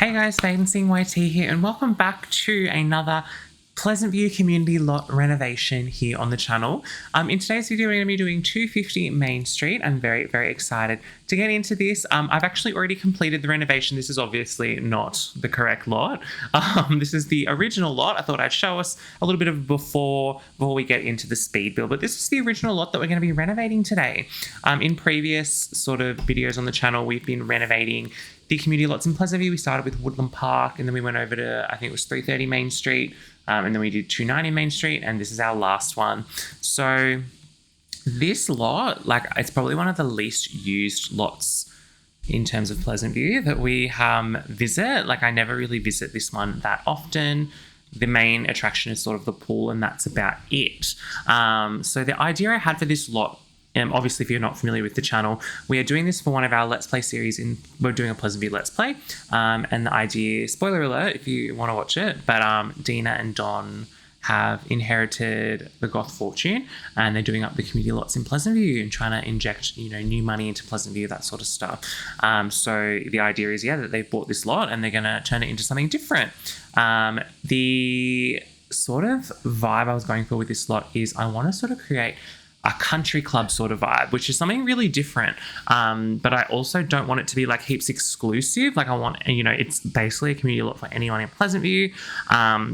Hey guys, baydensinghyt here, and welcome back to another Pleasantview community lot renovation here on the channel. In today's video, we're going to be doing 250 Main Street. I'm very, very excited to get into this. I've actually already completed the renovation. This is obviously not the correct lot. This is the original lot. I thought I'd show us a little bit of before we get into the speed build, but this is the original lot that we're going to be renovating today. In previous sort of videos on the channel, we've been renovating the community lots in Pleasantview. We started with Woodland Park, and then we went over to, I think it was 330 Main Street, and then we did 290 Main Street, and this is our last one. So this lot, like, it's probably one of the least used lots in terms of Pleasantview that we visit. Like, I never really visit this one that often. The main attraction is sort of the pool, and that's about it. So the idea I had for this lot, obviously, if you're not familiar with the channel, we are doing this for one of our Let's Play series. We're doing a Pleasantview Let's Play. And the idea, spoiler alert if you want to watch it, but Dina and Don have inherited the Goth fortune, and they're doing up the community lots in Pleasantview and trying to inject, new money into Pleasantview, that sort of stuff. So the idea is, that they've bought this lot and they're going to turn it into something different. The sort of vibe I was going for with this lot is I want to sort of create a country club sort of vibe, which is something really different. But I also don't want it to be like heaps exclusive. Like, I want, it's basically a community lot for anyone in Pleasantview.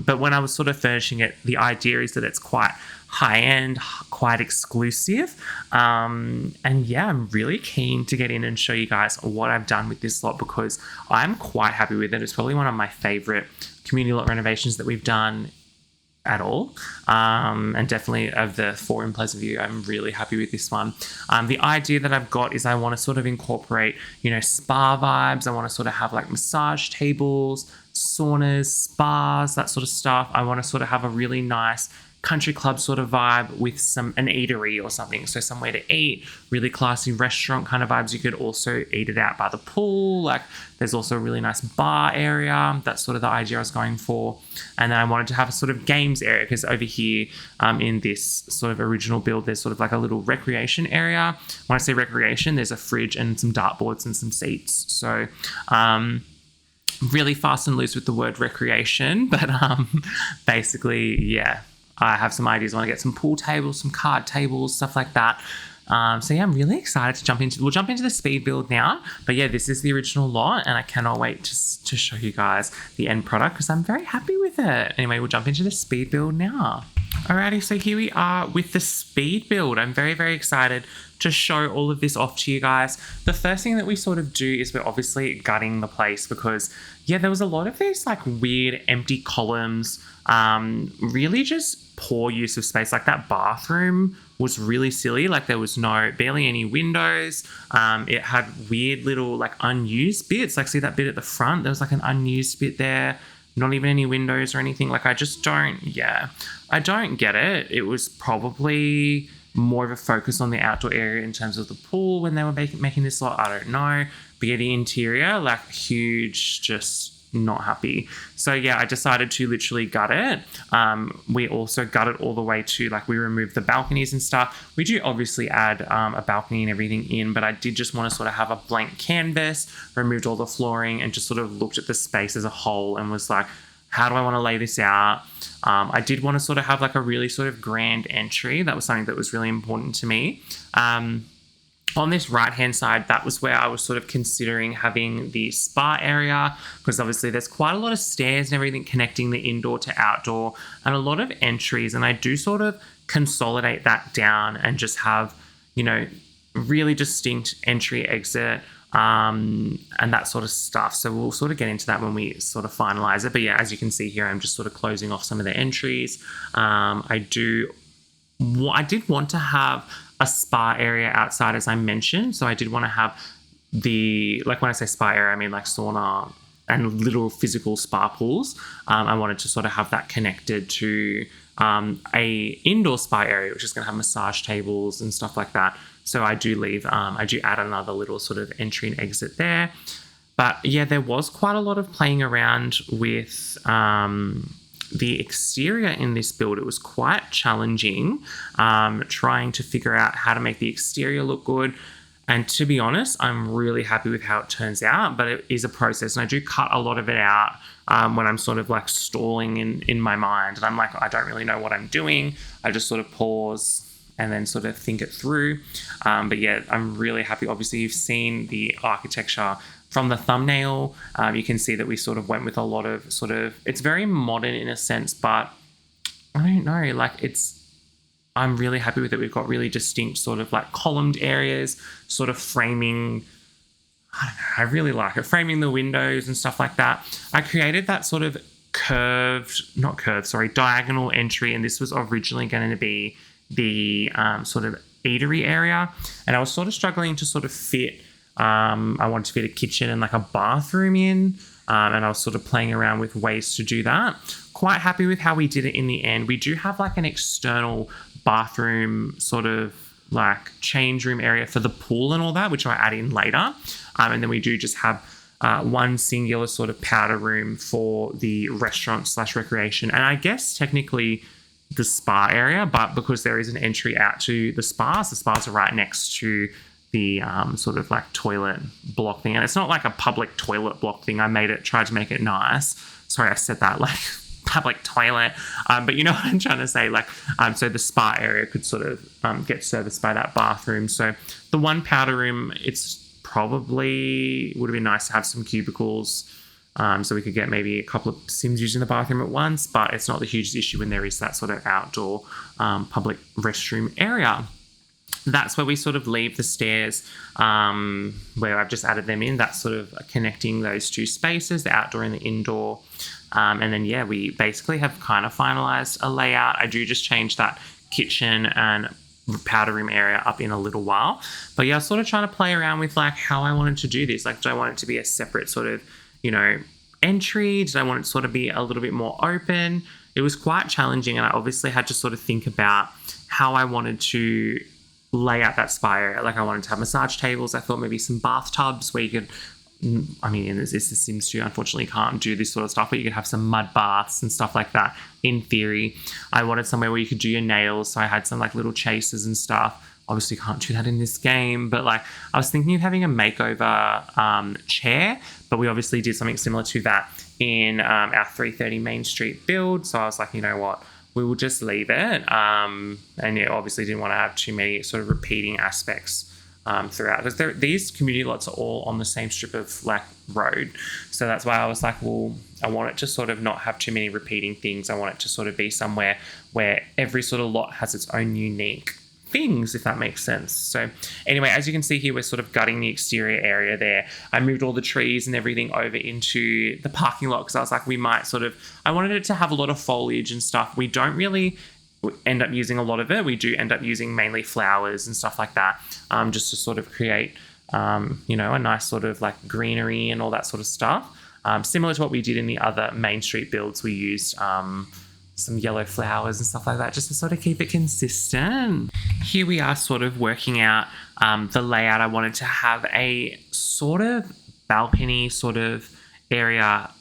But when I was sort of furnishing it, the idea is that it's quite high end, quite exclusive. And yeah, I'm really keen to get in and show you guys what I've done with this lot, because I'm quite happy with it. It's probably one of my favorite community lot renovations that we've done at all, and definitely of the 4 in Pleasantview, I'm really happy with this one. The idea that I've got is I want to sort of incorporate, spa vibes. I want to sort of have like massage tables, saunas, spas, that sort of stuff. I want to sort of have a really nice country club sort of vibe with an eatery or something. So somewhere to eat, really classy restaurant kind of vibes. You could also eat it out by the pool. Like, there's also a really nice bar area. That's sort of the idea I was going for. And then I wanted to have a sort of games area, because over here in this sort of original build, there's sort of like a little recreation area. When I say recreation, there's a fridge and some dartboards and some seats. So really fast and loose with the word recreation, but basically, yeah, I have some ideas. I want to get some pool tables, some card tables, stuff like that. So yeah, I'm really excited to we'll jump into the speed build now. But yeah, this is the original lot, and I cannot wait to show you guys the end product, because I'm very happy with it. Anyway, we'll jump into the speed build now. Alrighty, so here we are with the speed build. I'm very, very excited to show all of this off to you guys. The first thing that we sort of do is we're obviously gutting the place, because yeah, there was a lot of these like weird empty columns, really just poor use of space. Like, that bathroom was really silly. Like, there was barely any windows. It had weird little like unused bits. Like, see that bit at the front? There was like an unused bit there. Not even any windows or anything. Like, I don't get it. It was probably more of a focus on the outdoor area in terms of the pool when they were making this lot. I don't know. But yeah, the interior, like, huge, just not happy. So yeah, I decided to literally gut it. We also gut it all the way to, like, we removed the balconies and stuff. We do obviously add a balcony and everything in, but I did just want to sort of have a blank canvas, removed all the flooring, and just sort of looked at the space as a whole and was like, how do I want to lay this out? I did want to sort of have like a really sort of grand entry. That was something that was really important to me. On this right-hand side, that was where I was sort of considering having the spa area, because obviously there's quite a lot of stairs and everything connecting the indoor to outdoor, and a lot of entries. And I do sort of consolidate that down and just have, really distinct entry, exit, and that sort of stuff. So we'll sort of get into that when we sort of finalize it. But yeah, as you can see here, I'm just sort of closing off some of the entries. I did want to have a spa area outside, as I mentioned. So I did want to have like, when I say spa area, I mean like sauna and little physical spa pools. I wanted to sort of have that connected to a indoor spa area, which is going to have massage tables and stuff like that. So I do add another little sort of entry and exit there. But yeah, there was quite a lot of playing around with the exterior in this build. It was quite challenging, trying to figure out how to make the exterior look good. And to be honest, I'm really happy with how it turns out, but it is a process. And I do cut a lot of it out when I'm sort of like stalling in my mind. And I'm like, I don't really know what I'm doing. I just sort of pause and then sort of think it through. But yeah, I'm really happy. Obviously, you've seen the architecture from the thumbnail. You can see that we sort of went with a lot of it's very modern in a sense, but I don't know, like I'm really happy with it. We've got really distinct sort of like columned areas, sort of framing. I don't know, I really like it. Framing the windows and stuff like that. I created that sort of diagonal entry, and this was originally going to be the sort of eatery area. And I was sort of struggling to sort of fit, I wanted to fit a kitchen and like a bathroom in. And I was sort of playing around with ways to do that. Quite happy with how we did it in the end. We do have like an external bathroom sort of like change room area for the pool and all that, which I'll add in later. And then we do just have one singular sort of powder room for the restaurant / recreation. And I guess technically the spa area, but because there is an entry out to the spas are right next to the sort of like toilet block thing. And it's not like a public toilet block thing. Tried to make it nice. Sorry, I said that like public toilet. But you know what I'm trying to say? Like, so the spa area could sort of get serviced by that bathroom. So the one powder room, it's probably would have been nice to have some cubicles. So we could get maybe a couple of Sims using the bathroom at once, but it's not the hugest issue when there is that sort of outdoor public restroom area. That's where we sort of leave the stairs, where I've just added them in. That's sort of connecting those two spaces, the outdoor and the indoor. And then, yeah, we basically have kind of finalized a layout. I do just change that kitchen and powder room area up in a little while. But yeah, I was sort of trying to play around with like how I wanted to do this. Like, do I want it to be a separate sort of, entry? Did I want it to sort of be a little bit more open? It was quite challenging, and I obviously had to sort of think about how I wanted to lay out that spa area. Like, I wanted to have massage tables. I thought maybe some bathtubs where you could, in this is the Sims 2, unfortunately you can't do this sort of stuff, but you could have some mud baths and stuff like that in theory. I wanted somewhere where you could do your nails, so I had some like little chasers and stuff. Obviously, you can't do that in this game, but like I was thinking of having a makeover chair, but we obviously did something similar to that in our 330 Main Street build. So I was like, you know what, we will just leave it. And yeah, obviously didn't want to have too many sort of repeating aspects throughout, because these community lots are all on the same strip of like road. So that's why I was like, well, I want it to sort of not have too many repeating things. I want it to sort of be somewhere where every sort of lot has its own unique things, if that makes sense. So anyway, as you can see here, we're sort of gutting the exterior area there. I moved all the trees and everything over into the parking lot because I was like, I wanted it to have a lot of foliage and stuff. We don't really end up using a lot of it. We do end up using mainly flowers and stuff like that, just to sort of create, a nice sort of like greenery and all that sort of stuff. Similar to what we did in the other Main Street builds, we used some yellow flowers and stuff like that just to sort of keep it consistent. Here we are sort of working out the layout. I wanted to have a sort of balcony sort of area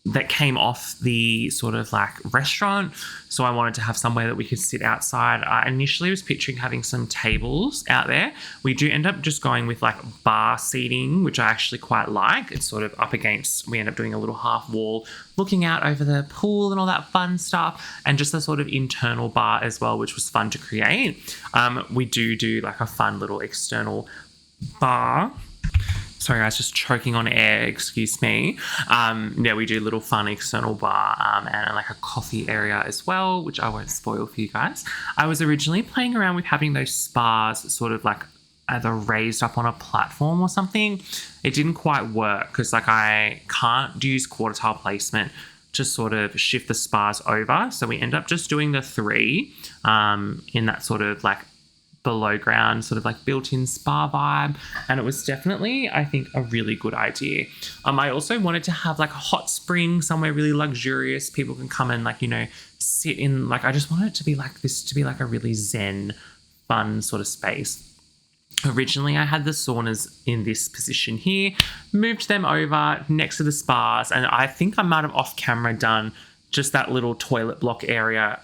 that came off the sort of like restaurant. So I wanted to have somewhere that we could sit outside. I initially was picturing having some tables out there. We do end up just going with like bar seating, which I actually quite like. It's sort of up against, we end up doing a little half wall looking out over the pool and all that fun stuff, and just a sort of internal bar as well, which was fun to create. We do like a fun little external bar. Sorry guys, just choking on air, excuse me. We do a little fun external bar and like a coffee area as well, which I won't spoil for you guys. I was originally playing around with having those spas sort of like either raised up on a platform or something. It didn't quite work because like I can't use quarter tile placement to sort of shift the spas over. So we end up just doing the 3 in that sort of like below ground sort of like built-in spa vibe, and it was definitely, I think, a really good idea. I also wanted to have like a hot spring somewhere really luxurious. People can come and like, sit in, like I just wanted it to be like this, to be like a really zen, fun sort of space. Originally, I had the saunas in this position here, moved them over next to the spas, and I think I might have off camera done just that little toilet block area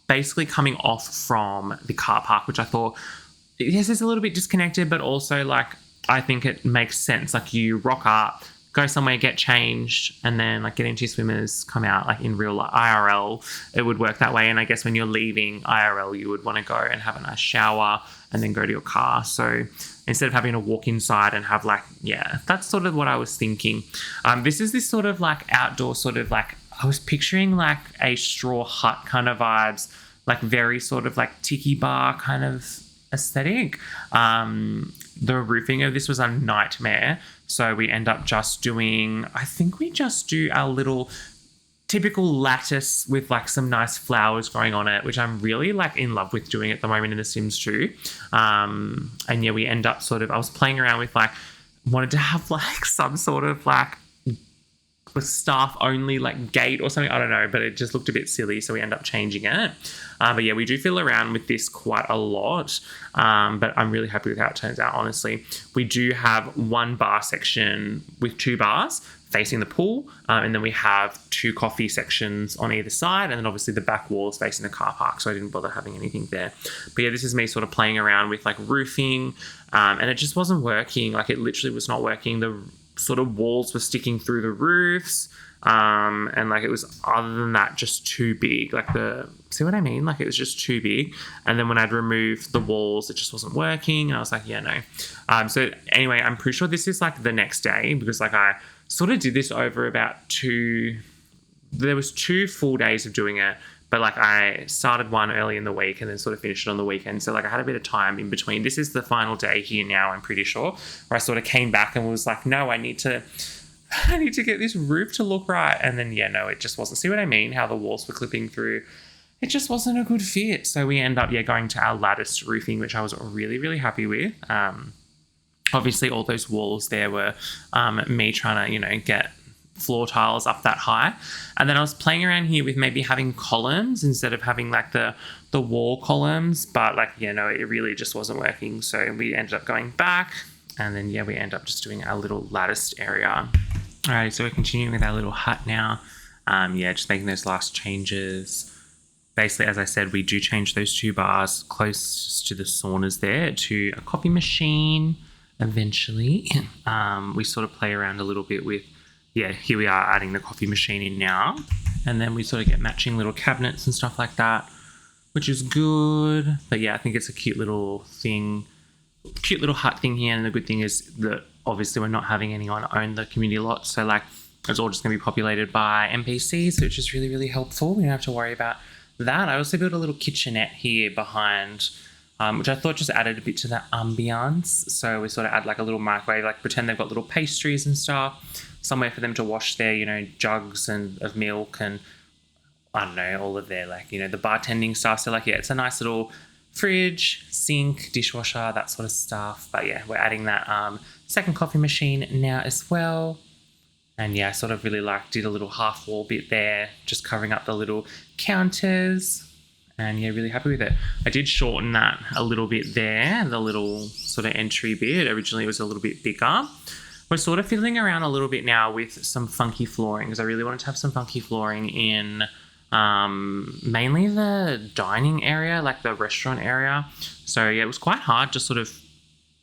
basically coming off from the car park, which I thought, yes, it's a little bit disconnected, but also like I think it makes sense. Like you rock up, go somewhere, get changed, and then like get into your swimmers, come out like in real life, IRL. It would work that way. And I guess when you're leaving IRL, you would want to go and have a nice shower and then go to your car. So instead of having to walk inside and have like, yeah, that's sort of what I was thinking. This sort of like outdoor sort of like, I was picturing like a straw hut kind of vibes, like very sort of like tiki bar kind of aesthetic. The roofing of this was a nightmare. So we end up just doing, I think we just do our little typical lattice with like some nice flowers growing on it, which I'm really like in love with doing at the moment in The Sims 2. And yeah, we end up sort of, I was playing around with like, wanted to have like some sort of like a staff only like gate or something. I don't know, but it just looked a bit silly. So we end up changing it. But yeah, we do fiddle around with this quite a lot. But I'm really happy with how it turns out, honestly. We do have one bar section with 2 bars facing the pool. And then we have 2 coffee sections on either side. And then obviously the back wall is facing the car park. So I didn't bother having anything there. But yeah, this is me sort of playing around with like roofing. And it just wasn't working. Like it literally was not working. The sort of walls were sticking through the roofs. And like it was, other than that, just too big. Like see what I mean? Like it was just too big. And then when I'd remove the walls, it just wasn't working. And I was like, yeah, no. So anyway, I'm pretty sure this is like the next day, because like I sort of did this over about there was 2 full days of doing it. But like I started one early in the week and then sort of finished it on the weekend. So like I had a bit of time in between. This is the final day here now, I'm pretty sure, where I sort of came back and was like, no, I need to get this roof to look right. And then, yeah, no, it just wasn't. See what I mean? How the walls were clipping through. It just wasn't a good fit. So we end up, going to our lattice roofing, which I was really, really happy with. Obviously, all those walls there were me trying to, get floor tiles up that high. And then I was playing around here with maybe having columns instead of having like the wall columns. But like, it really just wasn't working. So we ended up going back. And then, we end up just doing our little latticed area. All right, so we're continuing with our little hut now. Just making those last changes. Basically, as I said, we do change those 2 bars close to the saunas there to a coffee machine eventually. We sort of play around a little bit with, here we are adding the coffee machine in now. And then we sort of get matching little cabinets and stuff like that, which is good. But I think it's a cute little thing, cute little hut thing here. And the good thing is that obviously we're not having anyone own the community lot. So like it's all just going to be populated by NPCs, which is really, really helpful. We don't have to worry about that. I also built a little kitchenette here behind, which I thought just added a bit to the ambiance. So we sort of add like a little microwave, like pretend they've got little pastries and stuff, somewhere for them to wash their, jugs of milk and I don't know, all of their like, the bartending stuff. So like, it's a nice little fridge, sink, dishwasher, that sort of stuff. But we're adding that second coffee machine now as well. And I sort of really did a little half wall bit there, just covering up the little counters. And really happy with it. I did shorten that a little bit there, the little sort of entry bit. Originally it was a little bit bigger. We're sort of fiddling around a little bit now with some funky flooring, because I really wanted to have some funky flooring in mainly the dining area, like the restaurant area. So it was quite hard to sort of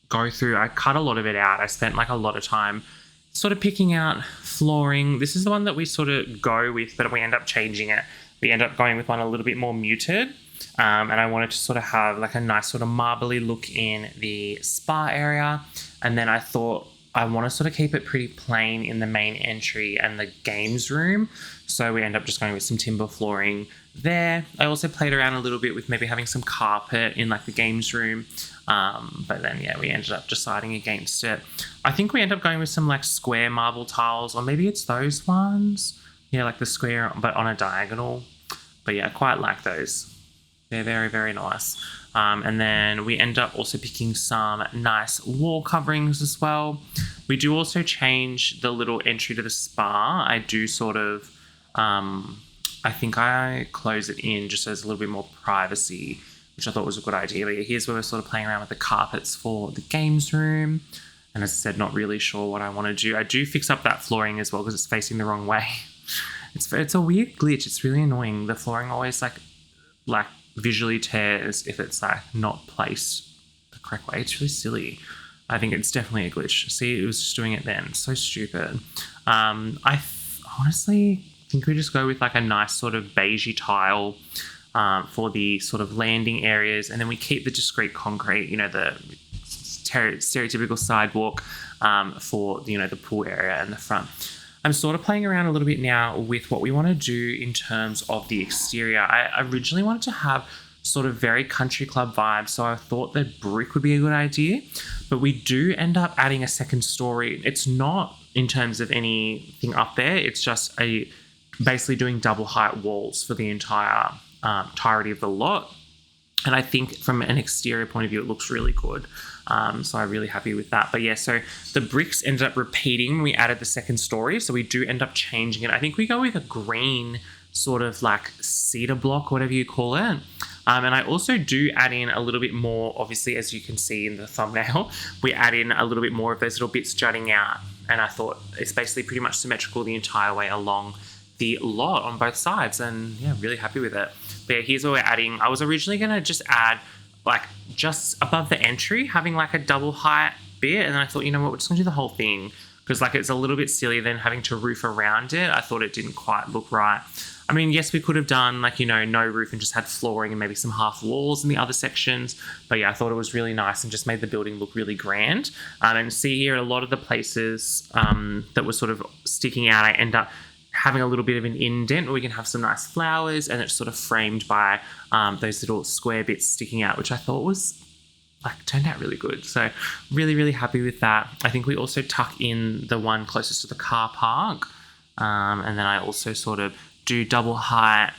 go through. I cut a lot of it out. I spent like a lot of time sort of picking out flooring. This is the one that we sort of go with, but we end up changing it. We end up going with one a little bit more muted. And I wanted to sort of have like a nice sort of marbly look in the spa area. And then I thought I want to sort of keep it pretty plain in the main entry and the games room. So we end up just going with some timber flooring there. I also played around a little bit with maybe having some carpet in like the games room. But then, we ended up deciding against it. I think we end up going with some like square marble tiles, or maybe it's those ones. Like the square, but on a diagonal. But I quite like those. They're very, very nice. And then we end up also picking some nice wall coverings as well. We do also change the little entry to the spa. I do sort of, I think I close it in just as a little bit more privacy, which I thought was a good idea. But here's where we're sort of playing around with the carpets for the games room. And as I said, not really sure what I want to do. I do fix up that flooring as well because it's facing the wrong way. It's a weird glitch. It's really annoying. The flooring always like visually tears if it's like not placed the correct way. It's really silly. I think it's definitely a glitch. See, it was just doing it then. So stupid. Honestly think we just go with like a nice sort of beigey tile for the sort of landing areas, and then we keep the discrete concrete, the stereotypical sidewalk for the pool area and the front. I'm sort of playing around a little bit now with what we want to do in terms of the exterior. I originally wanted to have sort of very country club vibes, so I thought that brick would be a good idea, but we do end up adding a second story. It's not in terms of anything up there, it's just basically doing double height walls for the entirety of the lot. And I think from an exterior point of view, it looks really good. So I'm really happy with that. But yeah, so the bricks ended up repeating when we added the second story. So we do end up changing it. I think we go with a green sort of like cedar block, whatever you call it. And I also do add in a little bit more, obviously, as you can see in the thumbnail, we add in a little bit more of those little bits jutting out. And I thought it's basically pretty much symmetrical the entire way along the lot on both sides. And yeah, really happy with it. But yeah, here's what we're adding. I was originally going to just add like just above the entry, having like a double height bit. And then I thought, you know what, we're just going to do the whole thing. Because like it's a little bit silly then having to roof around it. I thought it didn't quite look right. I mean, yes, we could have done like, no roof and just had flooring and maybe some half walls in the other sections. But yeah, I thought it was really nice and just made the building look really grand. And see here, a lot of the places that were sort of sticking out, I end up having a little bit of an indent where we can have some nice flowers, and it's sort of framed by those little square bits sticking out, which I thought was turned out really good. So really, really happy with that. I think we also tuck in the one closest to the car park. And then I also sort of do double height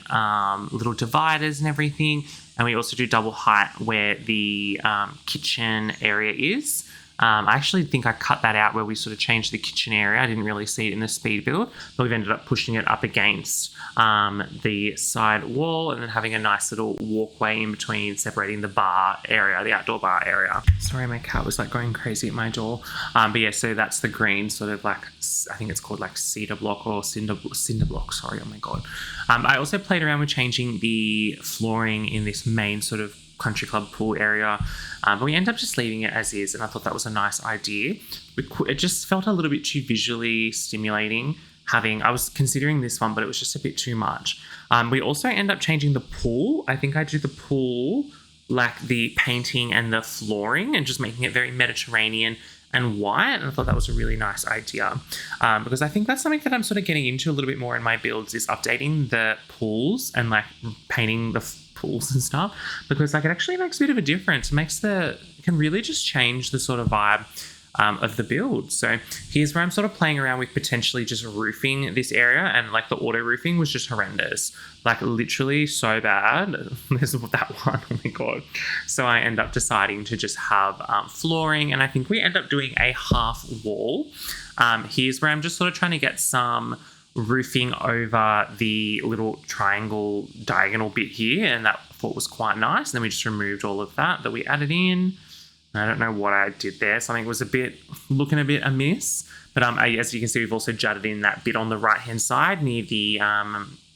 little dividers and everything. And we also do double height where the kitchen area is. I actually think I cut that out where we sort of changed the kitchen area. I didn't really see it in the speed build, but we've ended up pushing it up against the side wall and then having a nice little walkway in between, separating the bar area, the outdoor bar area. Sorry, my cat was going crazy at my door. But yeah, so that's the green sort of I think it's called cedar block or cinder block. Sorry, oh my God. I also played around with changing the flooring in this main sort of country club pool area, but we end up just leaving it as is, and I thought that was a nice idea. It just felt a little bit too visually stimulating. I was considering this one, but it was just a bit too much. We also end up changing the pool. I think I do the pool, the painting and the flooring, and just making it very Mediterranean and white, and I thought that was a really nice idea, because I think that's something that I'm sort of getting into a little bit more in my builds, is updating the pools and painting the pools and stuff, because it actually makes a bit of a difference. It can really just change the sort of vibe of the build. So here's where I'm sort of playing around with potentially just roofing this area, and the auto roofing was just horrendous, literally so bad. There's that one, oh my God. So I end up deciding to just have flooring, and I think we end up doing a half wall. Here's where I'm just sort of trying to get some roofing over the little triangle diagonal bit here, and that I thought was quite nice. And then we just removed all of that we added in. I don't know what I did there. Something was looking a bit amiss. But as you can see, we've also jutted in that bit on the right-hand side near the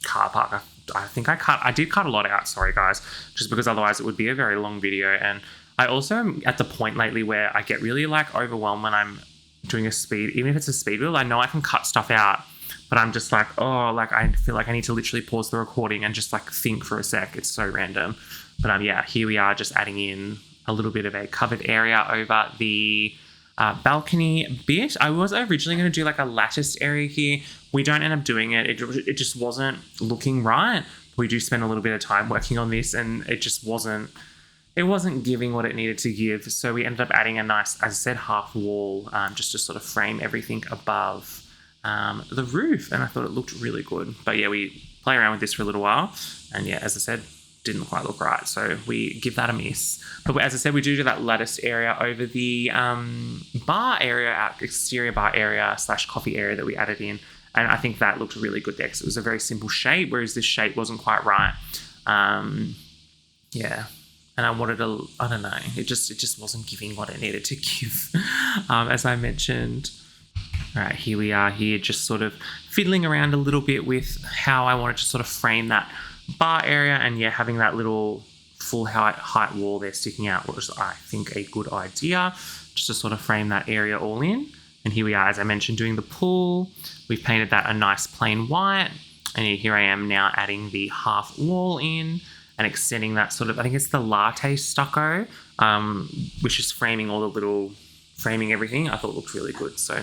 car park. I did cut a lot out, sorry guys, just because otherwise it would be a very long video. And I also am at the point lately where I get really overwhelmed when I'm doing even if it's a speed build. I know I can cut stuff out, but I'm just I feel like I need to literally pause the recording and just think for a sec. It's so random. But yeah, here we are just adding in a little bit of a covered area over the balcony bit. I was originally going to do a latticed area here. We don't end up doing it. It just wasn't looking right. We do spend a little bit of time working on this, and it just wasn't giving what it needed to give. So we ended up adding a nice, as I said, half wall, just to sort of frame everything above the roof. And I thought it looked really good. But yeah, we play around with this for a little while, and yeah, as I said, didn't quite look right, so we give that a miss. But as I said, we do that lattice area over the bar area, exterior bar area / coffee area that we added in, and I think that looked really good there because it was a very simple shape, whereas this shape wasn't quite right. Yeah, and I wanted I don't know, it just wasn't giving what it needed to give, as I mentioned. All right, here we are here, just sort of fiddling around a little bit with how I wanted to sort of frame that bar area, and yeah, having that little full height wall there sticking out was, I think, a good idea. just to sort of frame that area all in. And here we are, as I mentioned, doing the pool. We've painted that a nice plain white. And here I am now adding the half wall in and extending that sort of, I think it's the latte stucco, which is framing everything. I thought it looked really good. So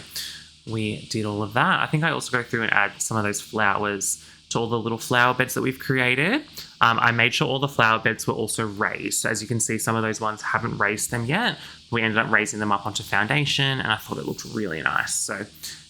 we did all of that. I think I also go through and add some of those flowers to all the little flower beds that we've created. I made sure all the flower beds were also raised. So as you can see, some of those ones haven't raised them yet. We ended up raising them up onto foundation, and I thought it looked really nice. So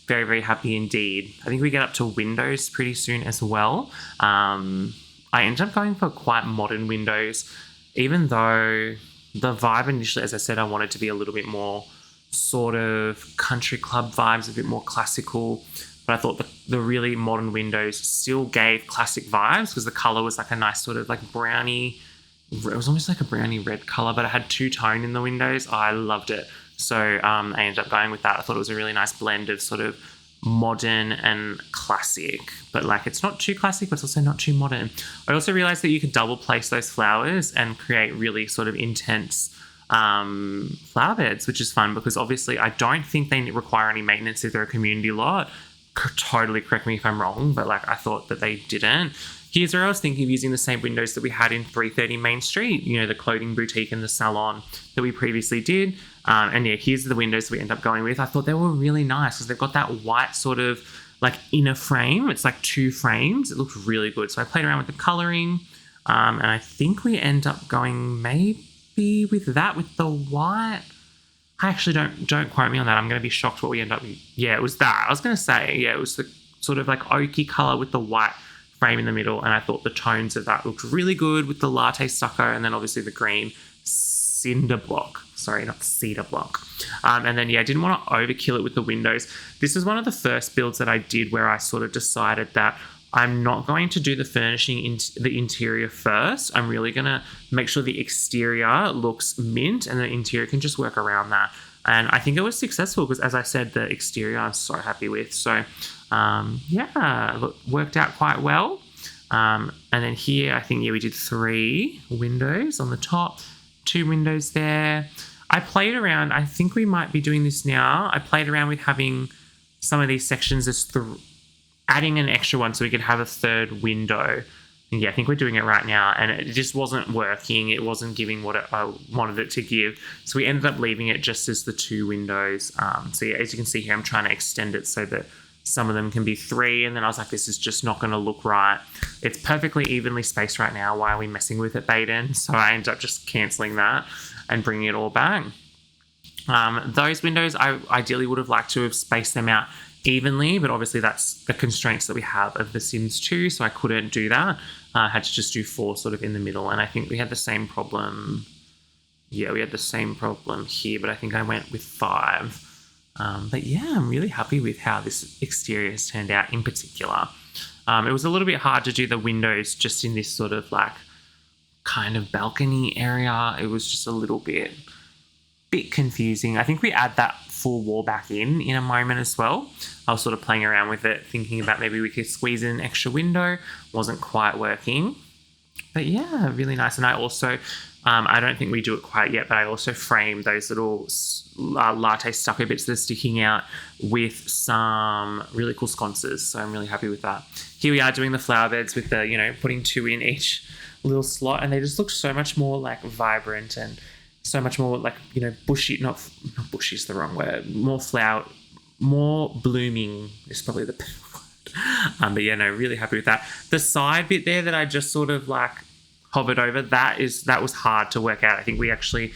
very, very happy indeed. I think we get up to windows pretty soon as well. I ended up going for quite modern windows, even though the vibe initially, as I said, I wanted to be a little bit more sort of country club vibes, a bit more classical. But I thought the really modern windows still gave classic vibes because the color was like a nice sort of like brownie. It was almost like a brownie red color, but it had two-tone in the windows. I loved it. So I ended up going with that. I thought it was a really nice blend of sort of modern and classic, but like it's not too classic, but it's also not too modern. I also realized that you could double place those flowers and create really sort of intense flower beds, which is fun because obviously I don't think they require any maintenance if they're a community lot. Totally correct me if I'm wrong, but like I thought that they didn't. Here's where I was thinking of using the same windows that we had in 330 Main Street, you know, the clothing boutique and the salon that we previously did. And yeah, here's the windows we end up going with. I thought they were really nice because they've got that white sort of like inner frame. It's like two frames. It looked really good. So I played around with the coloring, and I think we end up going maybe with that, with the white. I actually don't quote me on that. I'm going to be shocked what we end up with. Yeah, it was that. I was going to say, yeah, it was the sort of like oaky color with the white frame in the middle. And I thought the tones of that looked really good with the latte stucco and then obviously the green cinder block. Sorry, not cedar block. And then, yeah, I didn't want to overkill it with the windows. This is one of the first builds that I did where I sort of decided that I'm not going to do the furnishing in the interior first. I'm really going to make sure the exterior looks mint and the interior can just work around that. And I think it was successful because, as I said, the exterior I'm so happy with. So, yeah, worked out quite well. And then here, I think, yeah, we did 3 windows on the top, 2 windows there. I played around. I think we might be doing this now. I played around with having some of these sections as adding an extra one so we could have a 3rd window. And yeah, I think we're doing it right now, and it just wasn't working. It wasn't giving what I wanted it to give. So we ended up leaving it just as the 2 windows. So yeah, as you can see here, I'm trying to extend it so that some of them can be 3. And then I was like, this is just not going to look right. It's perfectly evenly spaced right now. Why are we messing with it, Bayden? So I ended up just cancelling that and bringing it all back. Those windows, I ideally would have liked to have spaced them out evenly, but obviously that's the constraints that we have of The Sims 2, so I couldn't do that. I had to just do 4 sort of in the middle, and I think we had the same problem. Yeah, we had the same problem here, but I think I went with 5. But yeah, I'm really happy with how this exterior has turned out in particular. It was a little bit hard to do the windows just in this sort of like kind of balcony area. It was just a little bit confusing. I think we add that full wall back in a moment as well. I was sort of playing around with it, thinking about maybe we could squeeze in an extra window. Wasn't quite working. But yeah, really nice. And I also, I don't think we do it quite yet, but I also framed those little latte stucco bits that are sticking out with some really cool sconces. So I'm really happy with that. Here we are doing the flower beds with the, you know, putting 2 in each little slot, and they just look so much more like vibrant and so much more like, you know, bushy, not bushy is the wrong word, more blooming is probably the better word. But yeah, no, really happy with that. The side bit there that I just sort of like hovered over, that was hard to work out. I think we actually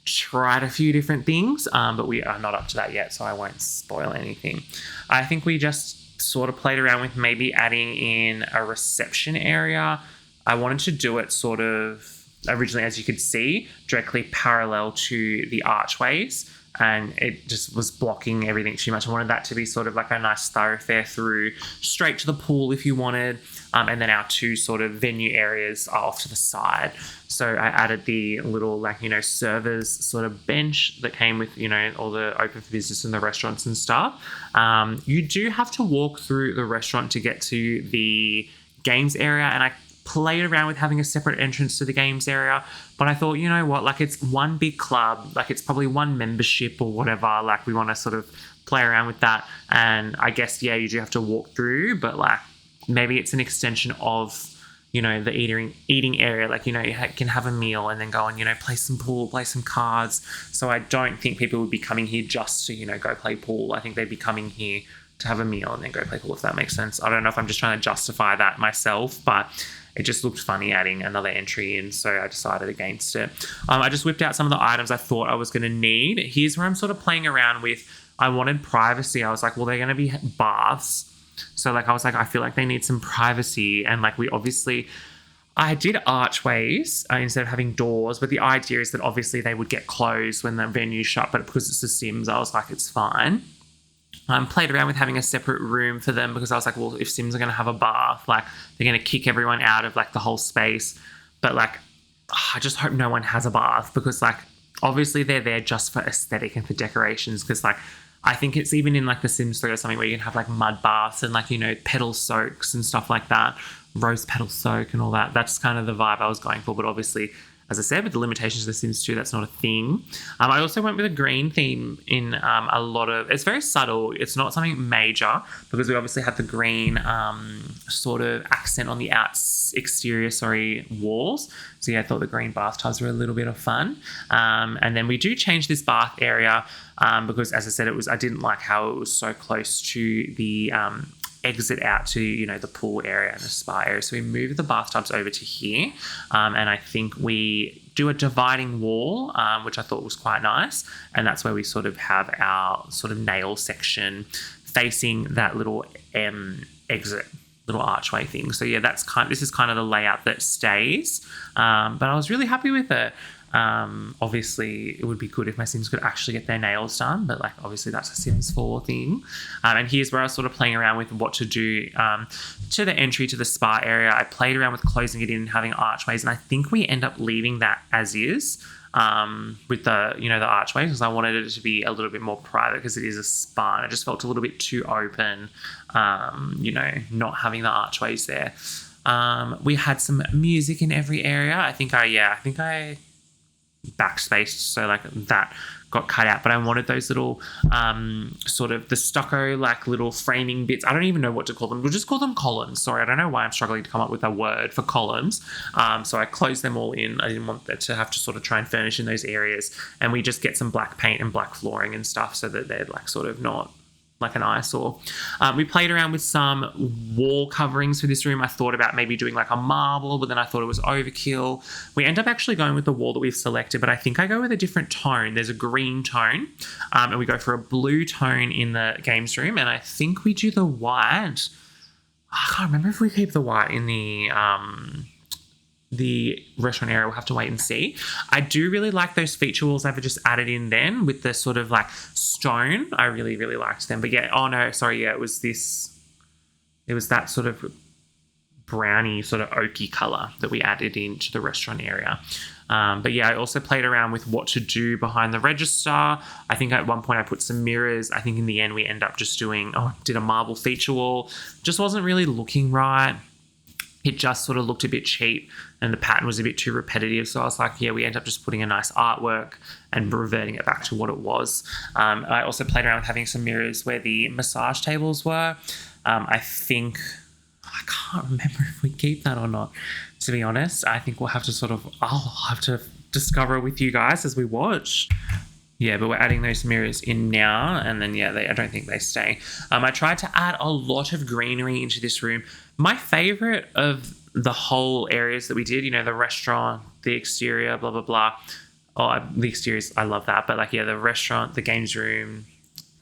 tried a few different things, but we are not up to that yet, so I won't spoil anything. I think we just sort of played around with maybe adding in a reception area. I wanted to do it sort of originally, as you could see, directly parallel to the archways, and it just was blocking everything too much. I wanted that to be sort of like a nice thoroughfare through straight to the pool if you wanted, and then our 2 sort of venue areas are off to the side. So I added the little, like, you know, servers sort of bench that came with, you know, all the open for business and the restaurants and stuff. You do have to walk through the restaurant to get to the games area, and played around with having a separate entrance to the games area, but I thought, you know what, like it's one big club, like it's probably one membership or whatever, like we want to sort of play around with that. And I guess, yeah, you do have to walk through, but like maybe it's an extension of, you know, the eating area. Like, you know, you can have a meal and then go and, you know, play some pool, play some cards. So I don't think people would be coming here just to, you know, go play pool. I think they'd be coming here to have a meal and then go play pool, if that makes sense. I don't know if I'm just trying to justify that myself, but it just looked funny adding another entry in, so I decided against it. I just whipped out some of the items I thought I was going to need. Here's where I'm sort of playing around with. I wanted privacy. I was like, well, they're going to be baths. So, like, I was like, I feel like they need some privacy. And, like, I did archways instead of having doors, but the idea is that obviously they would get closed when the venue shut, but because it's The Sims, I was like, it's fine. Played around with having a separate room for them because I was like, well, if Sims are going to have a bath, like they're going to kick everyone out of like the whole space. But like, I just hope no one has a bath because like, obviously they're there just for aesthetic and for decorations. Because like, I think it's even in like The Sims 3 or something where you can have like mud baths and like, you know, petal soaks and stuff like that, rose petal soak and all that. That's kind of the vibe I was going for. But obviously, as I said, with the limitations of The Sims 2, that's not a thing. I also went with a green theme in a lot of... It's very subtle. It's not something major because we obviously had the green sort of accent on the exterior walls. So yeah, I thought the green bathtubs were a little bit of fun. And then we do change this bath area because, as I said, I didn't like how it was so close to the... exit out to, you know, the pool area and the spa area. So we moved the bathtubs over to here. And I think we do a dividing wall, which I thought was quite nice. And that's where we sort of have our sort of nail section facing that little exit, little archway thing. So yeah, this is kind of the layout that stays. But I was really happy with it. Obviously it would be good if my Sims could actually get their nails done, but like obviously that's a Sims 4 thing. And here's where I was sort of playing around with what to do to the entry to the spa area. I played around with closing it in and having archways, and I think we end up leaving that as is with the, you know, the archways, because I wanted it to be a little bit more private because it is a spa and it just felt a little bit too open, you know, not having the archways there. We had some music in every area. I think I backspaced, so like that got cut out, but I wanted those little sort of the stucco like little framing bits. I don't even know what to call them. We'll just call them columns. Sorry, I don't know why I'm struggling to come up with a word for columns. So I closed them all in. I didn't want that to have to sort of try and furnish in those areas, and we just get some black paint and black flooring and stuff so that they're like sort of not like an eyesore. We played around with some wall coverings for this room. I thought about maybe doing like a marble, but then I thought it was overkill. We end up actually going with the wall that we've selected, but I think I go with a different tone. There's a green tone, and we go for a blue tone in the games room, and I think we do the white. I can't remember if we keep the white in the restaurant area. We'll have to wait and see. I do really like those feature walls I've just added in then with the sort of like stone. I really, really liked them. But yeah, it was that sort of browny sort of oaky colour that we added into the restaurant area. But yeah, I also played around with what to do behind the register. I think at one point I put some mirrors. I think in the end we end up just did a marble feature wall. Just wasn't really looking right. It just sort of looked a bit cheap and the pattern was a bit too repetitive. So I was like, yeah, we end up just putting a nice artwork and reverting it back to what it was. I also played around with having some mirrors where the massage tables were. I can't remember if we keep that or not, to be honest. I think I'll have to discover with you guys as we watch. Yeah, but we're adding those mirrors in now, and then I don't think they stay. I tried to add a lot of greenery into this room. My favorite of the whole areas that we did, you know, the restaurant, the exterior, blah, blah, blah. Oh, the exteriors, I love that. But like, yeah, the restaurant, the games room,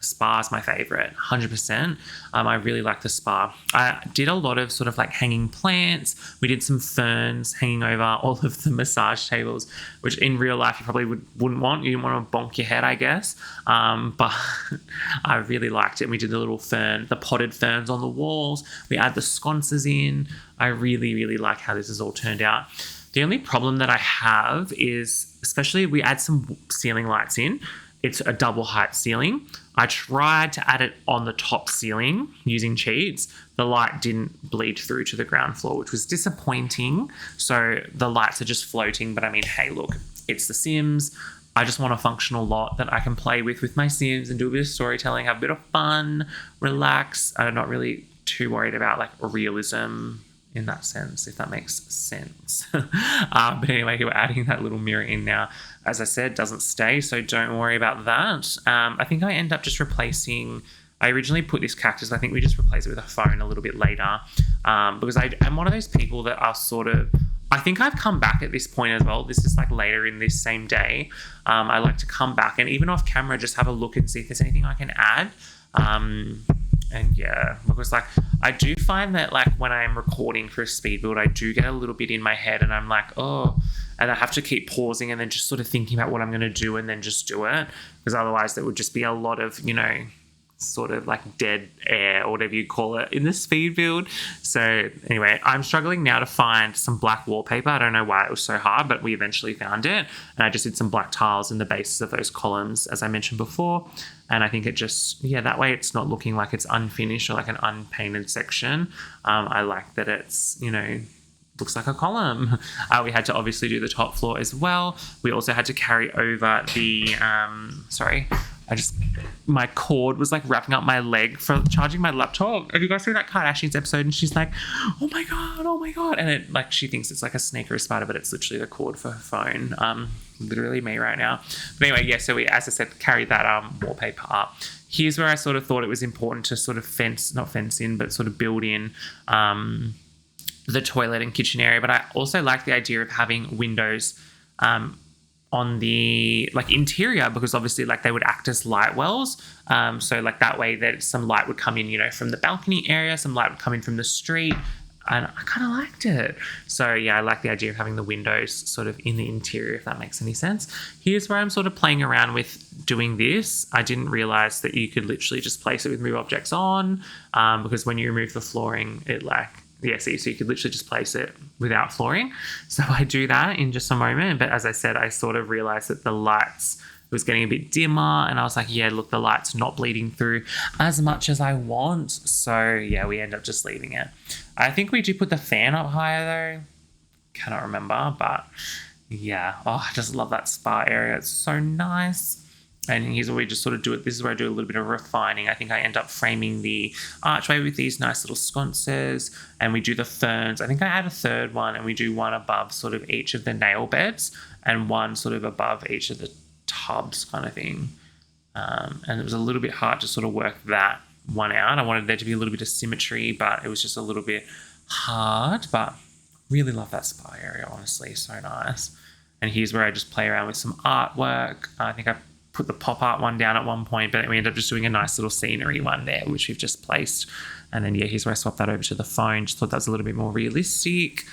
spa is my favorite, 100%. I really like the spa. I did a lot of sort of like hanging plants. We did some ferns hanging over all of the massage tables, which in real life you probably wouldn't want. You didn't want to bonk your head, I guess. But I really liked it. We did the potted ferns on the walls. We add the sconces in. I really, really like how this has all turned out. The only problem that I have is, especially we add some ceiling lights in. it's a double height ceiling. I tried to add it on the top ceiling using cheats. The light didn't bleed through to the ground floor, which was disappointing. So the lights are just floating. But I mean, hey, look, it's The Sims. I just want a functional lot that I can play with my Sims and do a bit of storytelling, have a bit of fun, relax. I'm not really too worried about like realism in that sense, if that makes sense. But anyway, we're adding that little mirror in now. As I said, doesn't stay, so don't worry about that. I think I end up just replacing... I originally put this cactus, I think we just replaced it with a phone a little bit later, because I'm one of those people that are sort of... I think I've come back at this point as well. This is like later in this same day. I like to come back and even off camera, just have a look and see if there's anything I can add. And yeah, because like I do find that like when I'm recording for a speed build, I do get a little bit in my head and I'm like, oh, and I have to keep pausing and then just sort of thinking about what I'm going to do and then just do it. Because otherwise there would just be a lot of, sort of like dead air or whatever you call it in the speed build. So anyway, I'm struggling now to find some black wallpaper. I don't know why it was so hard, but we eventually found it. And I just did some black tiles in the bases of those columns, as I mentioned before. And I think it just, that way it's not looking like it's unfinished or like an unpainted section. I like that it's, looks like a column. We had to obviously do the top floor as well. We also had to carry over the, my cord was like wrapping up my leg for charging my laptop. Have you guys seen that Kardashians episode? And she's like, oh my God. And it like, she thinks it's like a snake or a spider, but it's literally the cord for her phone. Literally me right now. But anyway, so we, as I said, carried that wallpaper up. Here's where I sort of thought it was important to sort of not fence in, but sort of build in the toilet and kitchen area. But I also like the idea of having windows on the like interior, because obviously like they would act as light wells. So like that way that some light would come in, from the balcony area, some light would come in from the street. And I kind of liked it. So yeah, I like the idea of having the windows sort of in the interior, if that makes any sense. Here's where I'm sort of playing around with doing this. I didn't realize that you could literally just place it with move objects on, because when you remove the flooring, it so you could literally just place it without flooring. So I do that in just a moment. But as I said, I sort of realized that the lights, it was getting a bit dimmer. And I was like, yeah, look, the light's not bleeding through as much as I want. So yeah, we end up just leaving it. I think we do put the fan up higher though. Cannot remember, but yeah. Oh, I just love that spa area. It's so nice. And here's where we just sort of do it. This is where I do a little bit of refining. I think I end up framing the archway with these nice little sconces, and we do the ferns. I think I add a third one, and we do one above sort of each of the nail beds and one sort of above each of the tubs kind of thing. And it was a little bit hard to sort of work that one out. I wanted there to be a little bit of symmetry, but it was just a little bit hard. But really love that spa area, honestly. So nice. And here's where I just play around with some artwork. I think I put the pop art one down at one point, but we ended up just doing a nice little scenery one there, which we've just placed. And then, here's where I swapped that over to the phone. Just thought that was a little bit more realistic.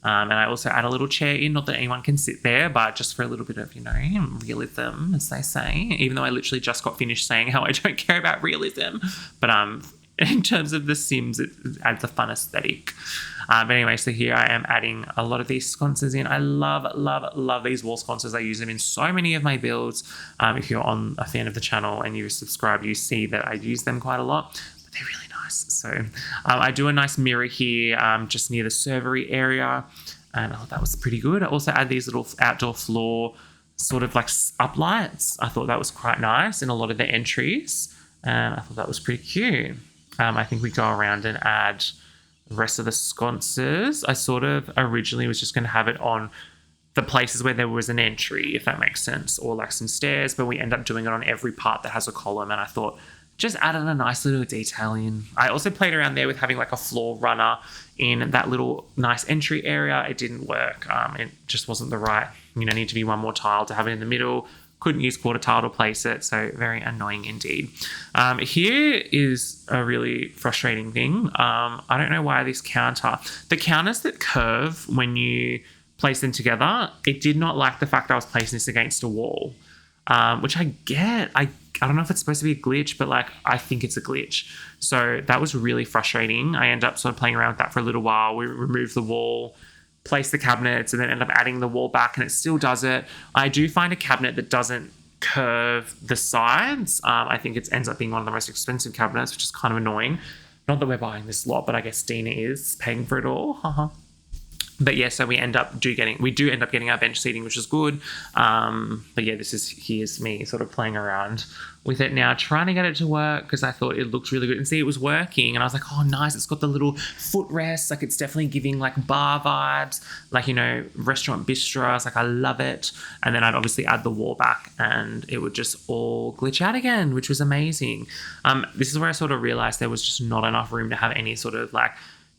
And I also add a little chair in, not that anyone can sit there, but just for a little bit of, realism, as they say, even though I literally just got finished saying how I don't care about realism. But in terms of The Sims, it adds a fun aesthetic. But anyway, so here I am adding a lot of these sconces in. I love these wall sconces. I use them in so many of my builds. If you're a fan of the channel and you've subscribed, you see that I use them quite a lot. But they're really nice. So I do a nice mirror here just near the servery area. And I thought that was pretty good. I also add these little outdoor floor sort of like uplights. I thought that was quite nice in a lot of the entries. And I thought that was pretty cute. I think we go around and add the rest of the sconces. I sort of originally was just going to have it on the places where there was an entry, if that makes sense, or like some stairs, but we end up doing it on every part that has a column. And I thought just added a nice little detail in. I also played around there with having like a floor runner in that little nice entry area. It didn't work. It just wasn't the right, need to be one more tile to have it in the middle. Couldn't use quarter tile to place it, so very annoying indeed. Here is a really frustrating thing. I don't know why the counters that curve when you place them together, it did not like the fact that I was placing this against a wall, which I get. I don't know if it's supposed to be a glitch, but like I think it's a glitch. So that was really frustrating. I ended up sort of playing around with that for a little while. We removed the wall, place the cabinets, and then end up adding the wall back, and it still does it. I do find a cabinet that doesn't curve the sides. I think it ends up being one of the most expensive cabinets, which is kind of annoying. Not that we're buying this lot, but I guess Dina is paying for it all. But yeah, so we do end up getting our bench seating, which is good. But yeah, here's me sort of playing around with it now, trying to get it to work because I thought it looked really good. And see, it was working, and I was like, oh, nice. It's got the little footrest. Like, it's definitely giving like bar vibes, like, you know, restaurant bistros. Like, I love it. And then I'd obviously add the wall back, and it would just all glitch out again, which was amazing. This is where I sort of realized there was just not enough room to have any sort of like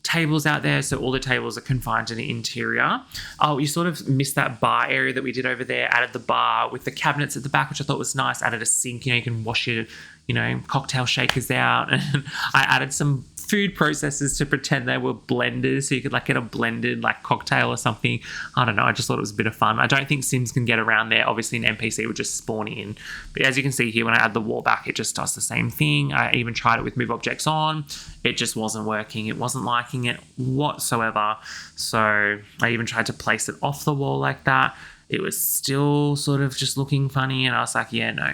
tables out there, so all the tables are confined to the interior. Oh, you sort of missed that bar area that we did over there. Added the bar with the cabinets at the back, which I thought was nice. Added a sink, you know, you can wash your, you know, cocktail shakers out. And I added some food processors to pretend they were blenders, so you could like get a blended like cocktail or something. I don't know, I just thought it was a bit of fun. I don't think Sims can get around there. Obviously an NPC would just spawn in, but as you can see here, when I add the wall back, it just does the same thing. I even tried it with move objects on. It just wasn't working. It wasn't liking it whatsoever. So I even tried to place it off the wall like that. It was still sort of just looking funny, and I was like, yeah, no.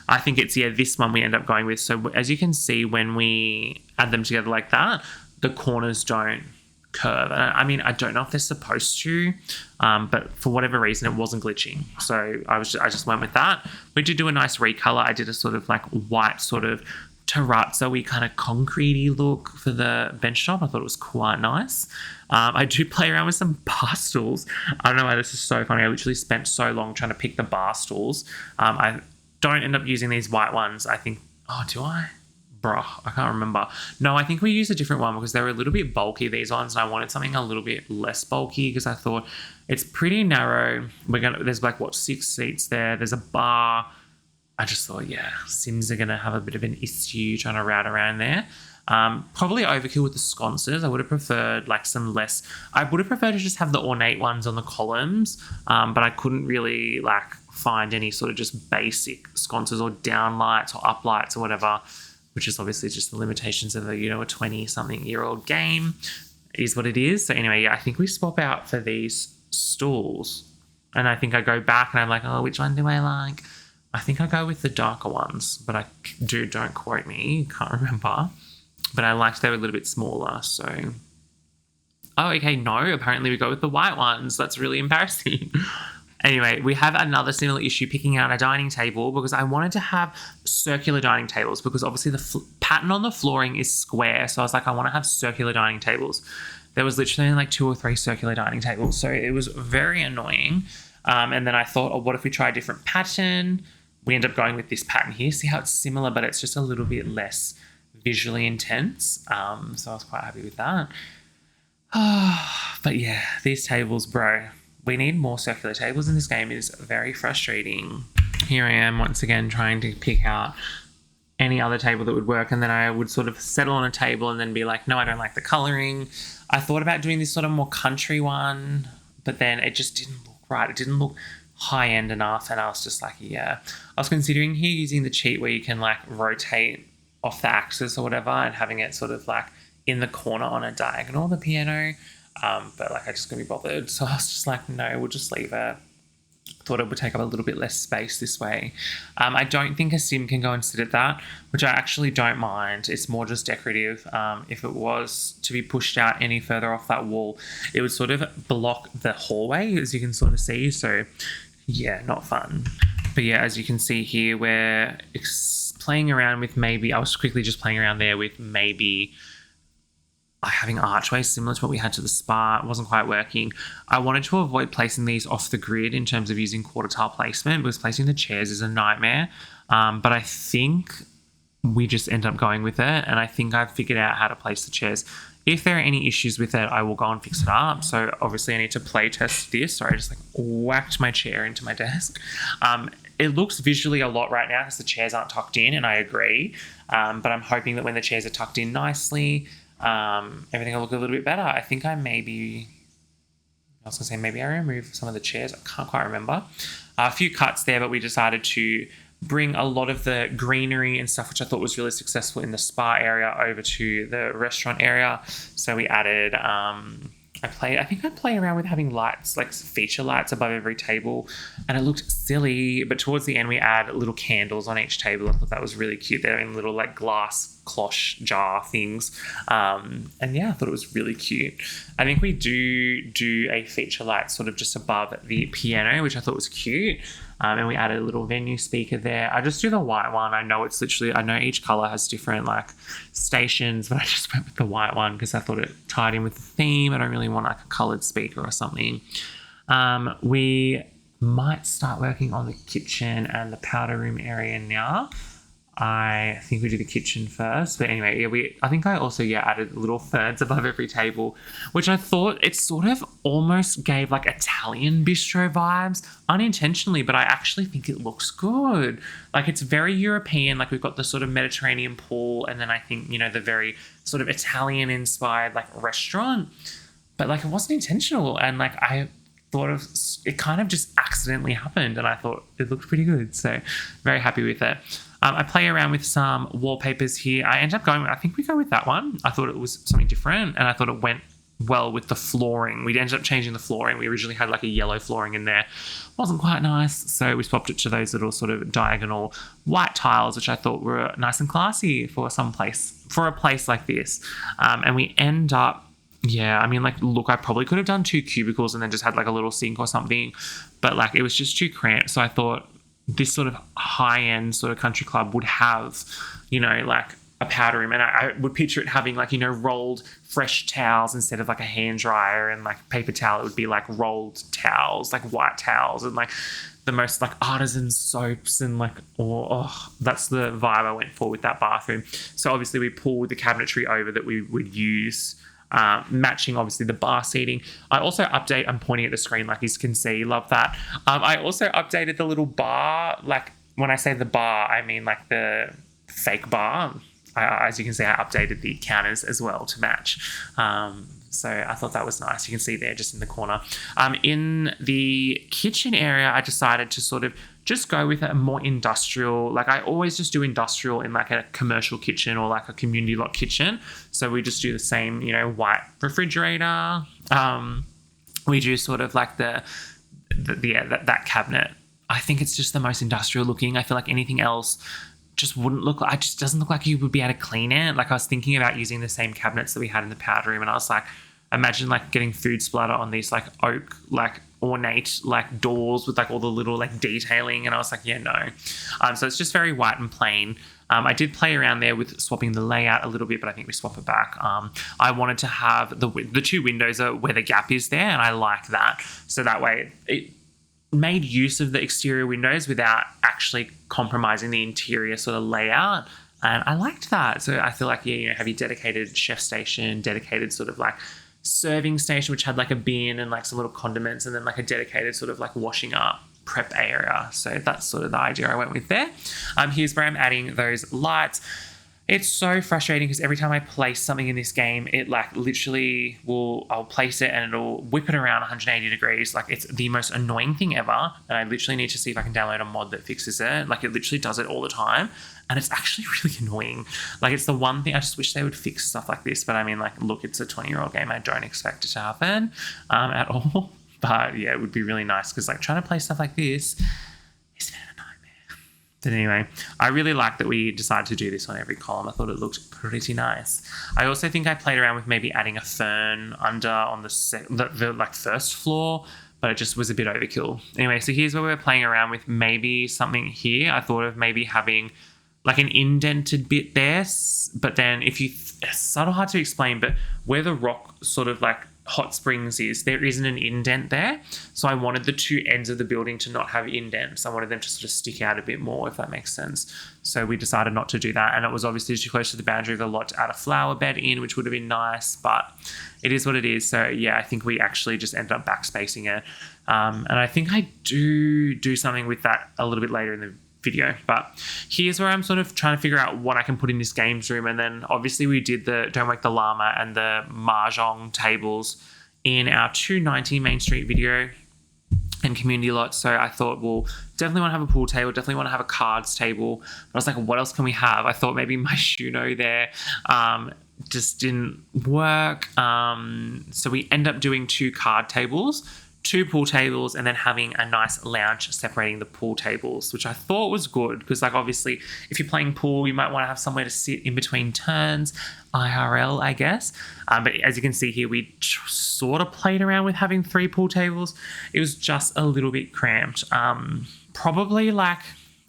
I think it's, this one we end up going with. So as you can see, when we add them together like that, the corners don't curve. I mean, I don't know if they're supposed to, but for whatever reason, it wasn't glitching. So I just went with that. We did do a nice recolor. I did a sort of like white sort of terrazzo-y kind of concrete-y look for the bench top. I thought it was quite nice. I do play around with some bar stools. I don't know why this is so funny. I literally spent so long trying to pick the bar stools. I don't end up using these white ones. I think, do I? I can't remember. No, I think we used a different one because they were a little bit bulky, these ones, and I wanted something a little bit less bulky because I thought it's pretty narrow. There's like, 6 seats there. There's a bar. I just thought, Sims are going to have a bit of an issue trying to route around there. Probably overkill with the sconces. I would have preferred to just have the ornate ones on the columns, but I couldn't really find any sort of just basic sconces or down lights or up lights or whatever, which is obviously just the limitations of a 20-something-year-old game. It is what it is. So anyway, I think we swap out for these stools, and I think I go back and I'm like, oh, which one do I like? I think I go with the darker ones, but don't quote me, can't remember. But I liked they were a little bit smaller, so. Oh, okay, no, apparently we go with the white ones. That's really embarrassing. Anyway, we have another similar issue picking out a dining table because I wanted to have circular dining tables because obviously the pattern on the flooring is square. So I was like, I want to have circular dining tables. There was literally only 2 or 3 circular dining tables. So it was very annoying. And then I thought, oh, what if we try a different pattern? We end up going with this pattern here. See how it's similar, but it's just a little bit less visually intense. So I was quite happy with that. But yeah, these tables, bro. We need more circular tables in this game. It is very frustrating. Here I am once again trying to pick out any other table that would work, and then I would sort of settle on a table and then be like, no, I don't like the colouring. I thought about doing this sort of more country one, but then it just didn't look right. It didn't look high-end enough, and I was just like, I was considering here using the cheat where you can rotate off the axis or whatever and having it sort of in the corner on a diagonal, the piano. But I just couldn't be bothered. So I was just like, no, we'll just leave it. Thought it would take up a little bit less space this way. I don't think a sim can go and sit at that, which I actually don't mind. It's more just decorative. If it was to be pushed out any further off that wall, it would sort of block the hallway, as you can sort of see. So yeah, not fun. But yeah, as you can see here, we're playing around with I was quickly just playing around there with maybe having archways similar to what we had to the spa. It wasn't quite working. I wanted to avoid placing these off the grid in terms of using quarter tile placement because placing the chairs is a nightmare. But I think we just end up going with it, and I think I've figured out how to place the chairs. If there are any issues with it, I will go and fix it up. So obviously I need to play test this. Sorry, I just whacked my chair into my desk. It looks visually a lot right now because the chairs aren't tucked in, and I agree. But I'm hoping that when the chairs are tucked in nicely, everything will look a little bit better. I think maybe I removed some of the chairs. I can't quite remember. A few cuts there, but we decided to bring a lot of the greenery and stuff, which I thought was really successful in the spa area, over to the restaurant area. So we added I think I play around with having lights, like feature lights above every table, and it looked silly. But towards the end, we add little candles on each table. I thought that was really cute. They're in little like glass cloche jar things. And yeah, I thought it was really cute. I think we do a feature light sort of just above the piano, which I thought was cute. And we added a little venue speaker there. I just do the white one. I know each color has different like stations, but I just went with the white one because I thought it tied in with the theme. I don't really want like a colored speaker or something. We might start working on the kitchen and the powder room area now. I think we do the kitchen first, but anyway, yeah, I think I also added little ferns above every table, which I thought it sort of almost gave like Italian bistro vibes unintentionally, but I actually think it looks good. Like it's very European, like we've got the sort of Mediterranean pool, and then I think the very sort of Italian inspired like restaurant, but like it wasn't intentional, and like I thought of it kind of just accidentally happened, and I thought it looked pretty good, so very happy with it. I play around with some wallpapers here. I think we go with that one. I thought it was something different, and I thought it went well with the flooring. We ended up changing the flooring. We originally had like a yellow flooring in there. Wasn't quite nice, so we swapped it to those little sort of diagonal white tiles, which I thought were nice and classy for a place like this. And we end up, look, I probably could have done 2 cubicles and then just had like a little sink or something, but like it was just too cramped. So I thought this sort of high-end sort of country club would have, like a powder room, and I would picture it having like, rolled fresh towels instead of like a hand dryer, and like paper towel, it would be like rolled towels, like white towels, and like the most like artisan soaps, and like, that's the vibe I went for with that bathroom. So obviously we pulled the cabinetry over that we would use, matching obviously the bar seating. I also I'm pointing at the screen like you can see, love that. I also updated the little bar. Like when I say the bar, I mean like the fake bar. As you can see, I updated the counters as well to match. So I thought that was nice. You can see there just in the corner. In the kitchen area, I decided to sort of just go with a more industrial, like I always just do industrial in like a commercial kitchen or like a community lot kitchen. So we just do the same, white refrigerator. We do sort of like that cabinet. I think it's just the most industrial looking. I feel like anything else just doesn't look like you would be able to clean it. Like I was thinking about using the same cabinets that we had in the powder room, and I was like, imagine like getting food splatter on these like oak, like ornate like doors with like all the little like detailing, and I was like, no. So it's just very white and plain. I did play around there with swapping the layout a little bit, but I think we swap it back. I wanted to have the 2 windows are where the gap is there, and I like that. So that way it made use of the exterior windows without actually compromising the interior sort of layout, and I liked that. So I feel like have your dedicated chef station, dedicated sort of like serving station, which had like a bin and like some little condiments, and then like a dedicated sort of like washing up prep area. So that's sort of the idea I went with there. Here's where I'm adding those lights. It's so frustrating because every time I place something in this game, it like literally I'll place it and it'll whip it around 180 degrees. Like it's the most annoying thing ever. And I literally need to see if I can download a mod that fixes it. Like it literally does it all the time. And it's actually really annoying. Like it's the one thing I just wish they would fix stuff like this. But I mean, like, look, it's a 20-year-old game. I don't expect it to happen at all. But yeah, it would be really nice because like trying to play stuff like this is a bit of a nightmare. But anyway, I really like that we decided to do this on every column. I thought it looked pretty nice. I also think I played around with maybe adding a fern under on the like first floor, but it just was a bit overkill. Anyway, so here's where we're playing around with maybe something here. I thought of maybe having like an indented bit there, but then it's sort of hard to explain, but where the rock sort of like hot springs is, there isn't an indent there. So I wanted the 2 ends of the building to not have indents. I wanted them to sort of stick out a bit more, if that makes sense. So we decided not to do that. And it was obviously too close to the boundary of the lot to add a flower bed in, which would have been nice, but it is what it is. So yeah, I think we actually just ended up backspacing it. And I think I do something with that a little bit later in the video, but here's where I'm sort of trying to figure out what I can put in this games room. And then obviously we did the Don't Wake the Llama and the Mahjong tables in our 290 Main Street video and community lot. So I thought, well, definitely want to have a pool table, definitely want to have a cards table. But I was like, what else can we have? I thought maybe my Shuno there. just didn't work. So we end up doing 2 card tables, 2 pool tables, and then having a nice lounge separating the pool tables, which I thought was good because, like, obviously if you're playing pool, you might want to have somewhere to sit in between turns, IRL, I guess. But as you can see here, we sort of played around with having 3 pool tables. It was just a little bit cramped. Probably, like,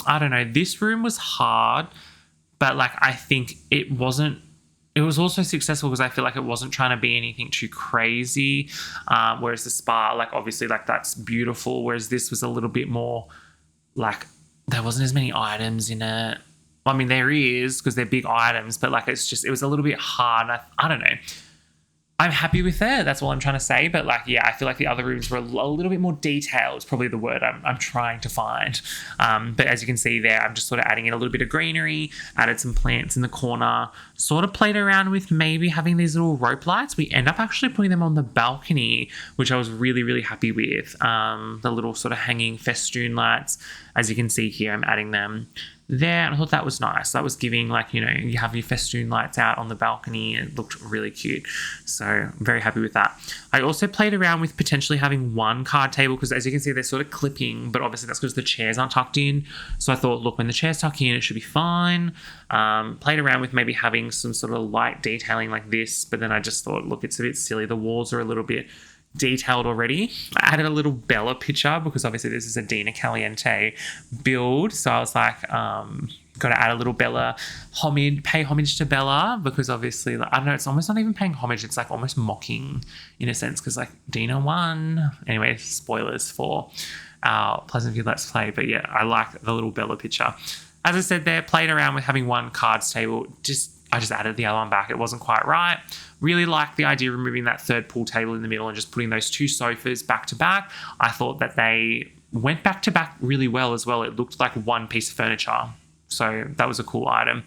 I don't know, this room was hard, but, like, I think it was also successful because I feel like it wasn't trying to be anything too crazy. Whereas the spa, like, obviously, like, that's beautiful. Whereas this was a little bit more, like, there wasn't as many items in it. I mean, there is because they're big items, but, like, it was a little bit hard. I don't know. I'm happy with it. That's all I'm trying to say. But, like, yeah, I feel like the other rooms were a little bit more detailed. Is probably the word I'm trying to find. But as you can see there, I'm just sort of adding in a little bit of greenery, added some plants in the corner, sort of played around with maybe having these little rope lights. We end up actually putting them on the balcony, which I was really, really happy with. The little sort of hanging festoon lights. As you can see here, I'm adding them there, and I thought that was nice. That was giving, like, you know, you have your festoon lights out on the balcony. It looked really cute, so I'm very happy with that. I also played around with potentially having 1 card table because, as you can see, they're sort of clipping, but obviously that's because the chairs aren't tucked in. So I thought, look, when the chairs tuck in, it should be fine. Played around with maybe having some sort of light detailing like this, but then I just thought, look, it's a bit silly. The walls are a little bit detailed already. I added a little Bella picture because obviously this is a Dina Caliente build, so I was like, got to add a little Bella homage, pay homage to Bella, because obviously, I don't know, it's almost not even paying homage, it's like almost mocking in a sense, because, like, Dina won. Anyway, spoilers for our Pleasantview Let's Play, but yeah, I like the little Bella picture. As I said there, played around with having 1 cards table. I just added the other one back. It wasn't quite right. Really liked the idea of removing that 3rd pool table in the middle and just putting those 2 sofas back to back. I thought that they went back to back really well as well. It looked like one piece of furniture. So that was a cool item.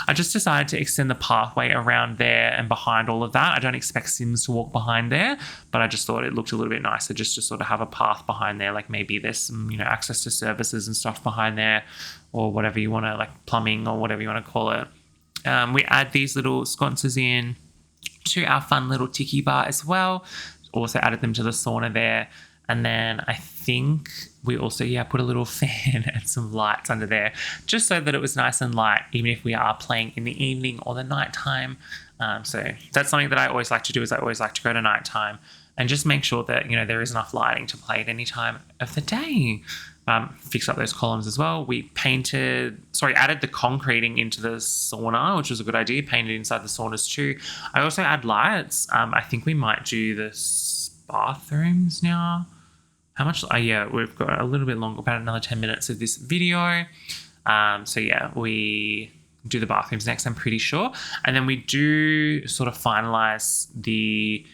I just decided to extend the pathway around there and behind all of that. I don't expect Sims to walk behind there, but I just thought it looked a little bit nicer just to sort of have a path behind there. Like maybe there's some, you know, access to services and stuff behind there, or whatever you want to, like plumbing or whatever you want to call it. We add these little sconces in to our fun little tiki bar as well. Also added them to the sauna there. And then I think we also, put a little fan and some lights under there just so that it was nice and light, even if we are playing in the evening or the nighttime. So that's something that I always like to do, is I always like to go to nighttime and just make sure that, you know, there is enough lighting to play at any time of the day. Fixed up those columns as well. We added the concreting into the sauna, which was a good idea. Painted inside the saunas too. I also add lights. I think we might do the bathrooms now. How much? We've got a little bit longer, about another 10 minutes of this video. We do the bathrooms next, I'm pretty sure. And then we do sort of finalize the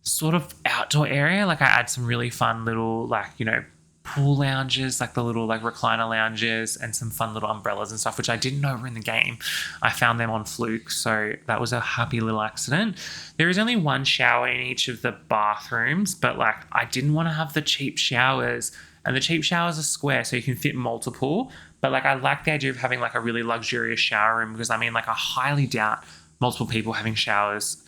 sort of outdoor area. Like I add some really fun little, like, you know, pool lounges, like the little like recliner lounges, and some fun little umbrellas and stuff, which I didn't know were in the game. I found them on Fluke, so that was a happy little accident. There is only 1 shower in each of the bathrooms, but like I didn't want to have the cheap showers, and the cheap showers are square so you can fit multiple, but like I like the idea of having like a really luxurious shower room, because I mean, like, I highly doubt multiple people having showers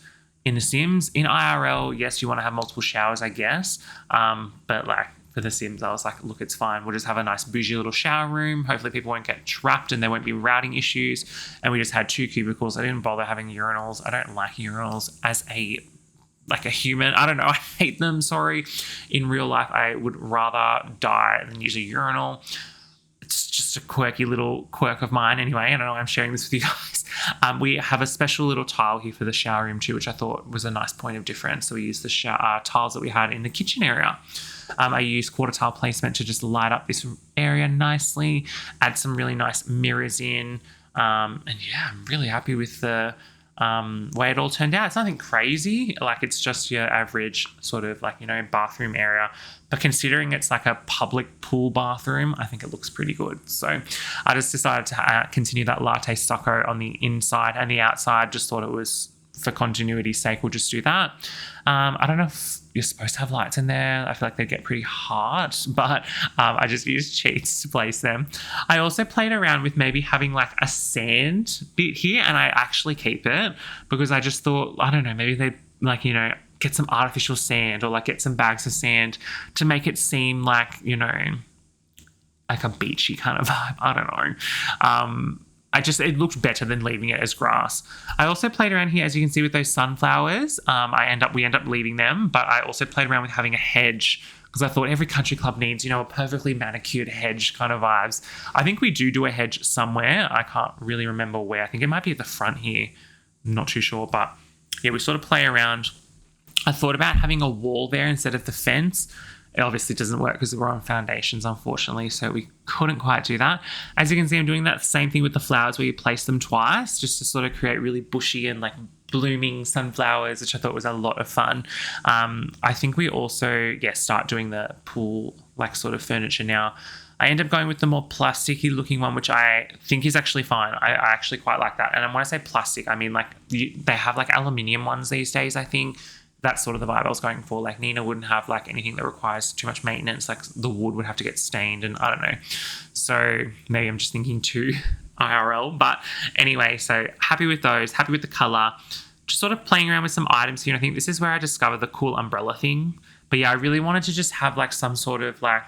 in The Sims. In IRL, yes, you want to have multiple showers, I guess, but like for The Sims, I was like, look, it's fine. We'll just have a nice bougie little shower room. Hopefully people won't get trapped and there won't be routing issues. And we just had 2 cubicles. I didn't bother having urinals. I don't like urinals as a human. I don't know. I hate them. Sorry. In real life, I would rather die than use a urinal. It's just a quirky little quirk of mine. Anyway, I don't know why I'm sharing this with you guys. We have a special little tile here for the shower room too, which I thought was a nice point of difference. So we used the tiles that we had in the kitchen area. I used quarter tile placement to just light up this area nicely, add some really nice mirrors in. I'm really happy with the way it all turned out. It's nothing crazy, like it's just your average sort of like, you know, bathroom area. But considering it's like a public pool bathroom, I think it looks pretty good. So I just decided to continue that latte stucco on the inside and the outside. Just thought it was for continuity's sake, we'll just do that. I don't know if you're supposed to have lights in there. I feel like they get pretty hard, but I just used cheats to place them. I also played around with maybe having like a sand bit here, and I actually keep it because I just thought, I don't know, maybe they like, you know, get some artificial sand or like get some bags of sand to make it seem like, you know, like a beachy kind of vibe. I don't know. It looked better than leaving it as grass. I also played around here, as you can see, with those sunflowers. We end up leaving them, but I also played around with having a hedge because I thought every country club needs, you know, a perfectly manicured hedge kind of vibes. I think we do a hedge somewhere. I can't really remember where. I think it might be at the front here. I'm not too sure, but yeah, we sort of play around. I thought about having a wall there instead of the fence. It obviously doesn't work because we're on foundations, unfortunately, so we couldn't quite do that. As you can see, I'm doing that same thing with the flowers where you place them twice just to sort of create really bushy and like blooming sunflowers, which I thought was a lot of fun. I think we also, start doing the pool like sort of furniture now. I end up going with the more plasticky looking one, which I think is actually fine. I actually quite like that. And when I say plastic, I mean like they have like aluminium ones these days, I think. That's sort of the vibe I was going for. Like Nina wouldn't have like anything that requires too much maintenance. Like the wood would have to get stained and I don't know. So maybe I'm just thinking too IRL. But anyway, so happy with those. Happy with the color. Just sort of playing around with some items here. And I think this is where I discovered the cool umbrella thing. But yeah, I really wanted to just have like some sort of like